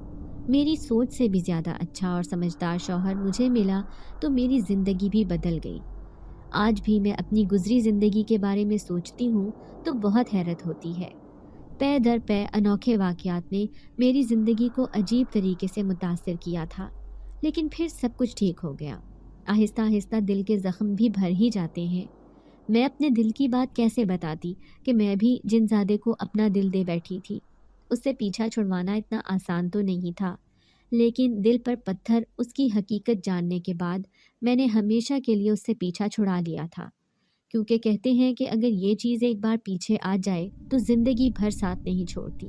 میری سوچ سے بھی زیادہ اچھا اور سمجھدار شوہر مجھے ملا تو میری زندگی بھی بدل گئی۔ آج بھی میں اپنی گزری زندگی کے بارے میں سوچتی ہوں تو بہت حیرت ہوتی ہے۔ پے در پے انوکھے واقعات نے میری زندگی کو عجیب طریقے سے متاثر کیا تھا، لیکن پھر سب کچھ ٹھیک ہو گیا۔ آہستہ آہستہ دل کے زخم بھی بھر ہی جاتے ہیں۔ میں اپنے دل کی بات کیسے بتاتی کہ میں بھی جنزادے کو اپنا دل دے بیٹھی تھی۔ اس سے پیچھا چھڑوانا اتنا آسان تو نہیں تھا، لیکن دل پر پتھر اس کی حقیقت جاننے کے بعد میں نے ہمیشہ کے لیے اس سے پیچھا چھڑا لیا تھا، کیونکہ کہتے ہیں کہ اگر یہ چیز ایک بار پیچھے آ جائے تو زندگی بھر ساتھ نہیں چھوڑتی۔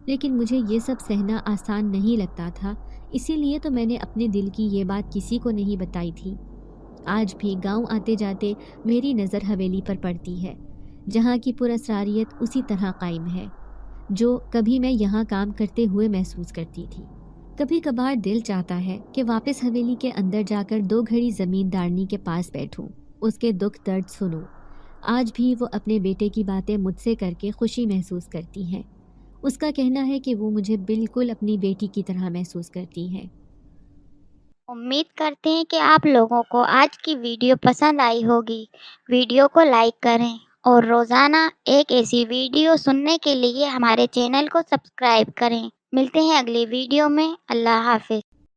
لیکن مجھے یہ سب سہنا آسان نہیں لگتا تھا، اسی لیے تو میں نے اپنے دل کی یہ بات کسی کو نہیں بتائی تھی۔ آج بھی گاؤں آتے جاتے میری نظر حویلی پر پڑتی ہے، جہاں کی پراسراریت اسی طرح قائم ہے جو کبھی میں یہاں کام کرتے ہوئے محسوس کرتی تھی۔ کبھی کبھار دل چاہتا ہے کہ واپس حویلی کے اندر جا کر 2 گھڑی زمیندارنی کے پاس بیٹھوں، اس کے دکھ درد سنوں۔ آج بھی وہ اپنے بیٹے کی باتیں مجھ سے کر کے خوشی محسوس کرتی ہیں۔ اس کا کہنا ہے کہ وہ مجھے بالکل اپنی بیٹی کی طرح محسوس کرتی ہے۔ امید کرتے ہیں کہ آپ لوگوں کو آج کی ویڈیو پسند آئی ہوگی۔ ویڈیو کو لائک کریں اور روزانہ ایک ایسی ویڈیو سننے کے لیے ہمارے چینل کو سبسکرائب کریں۔ ملتے ہیں اگلی ویڈیو میں۔ اللہ حافظ۔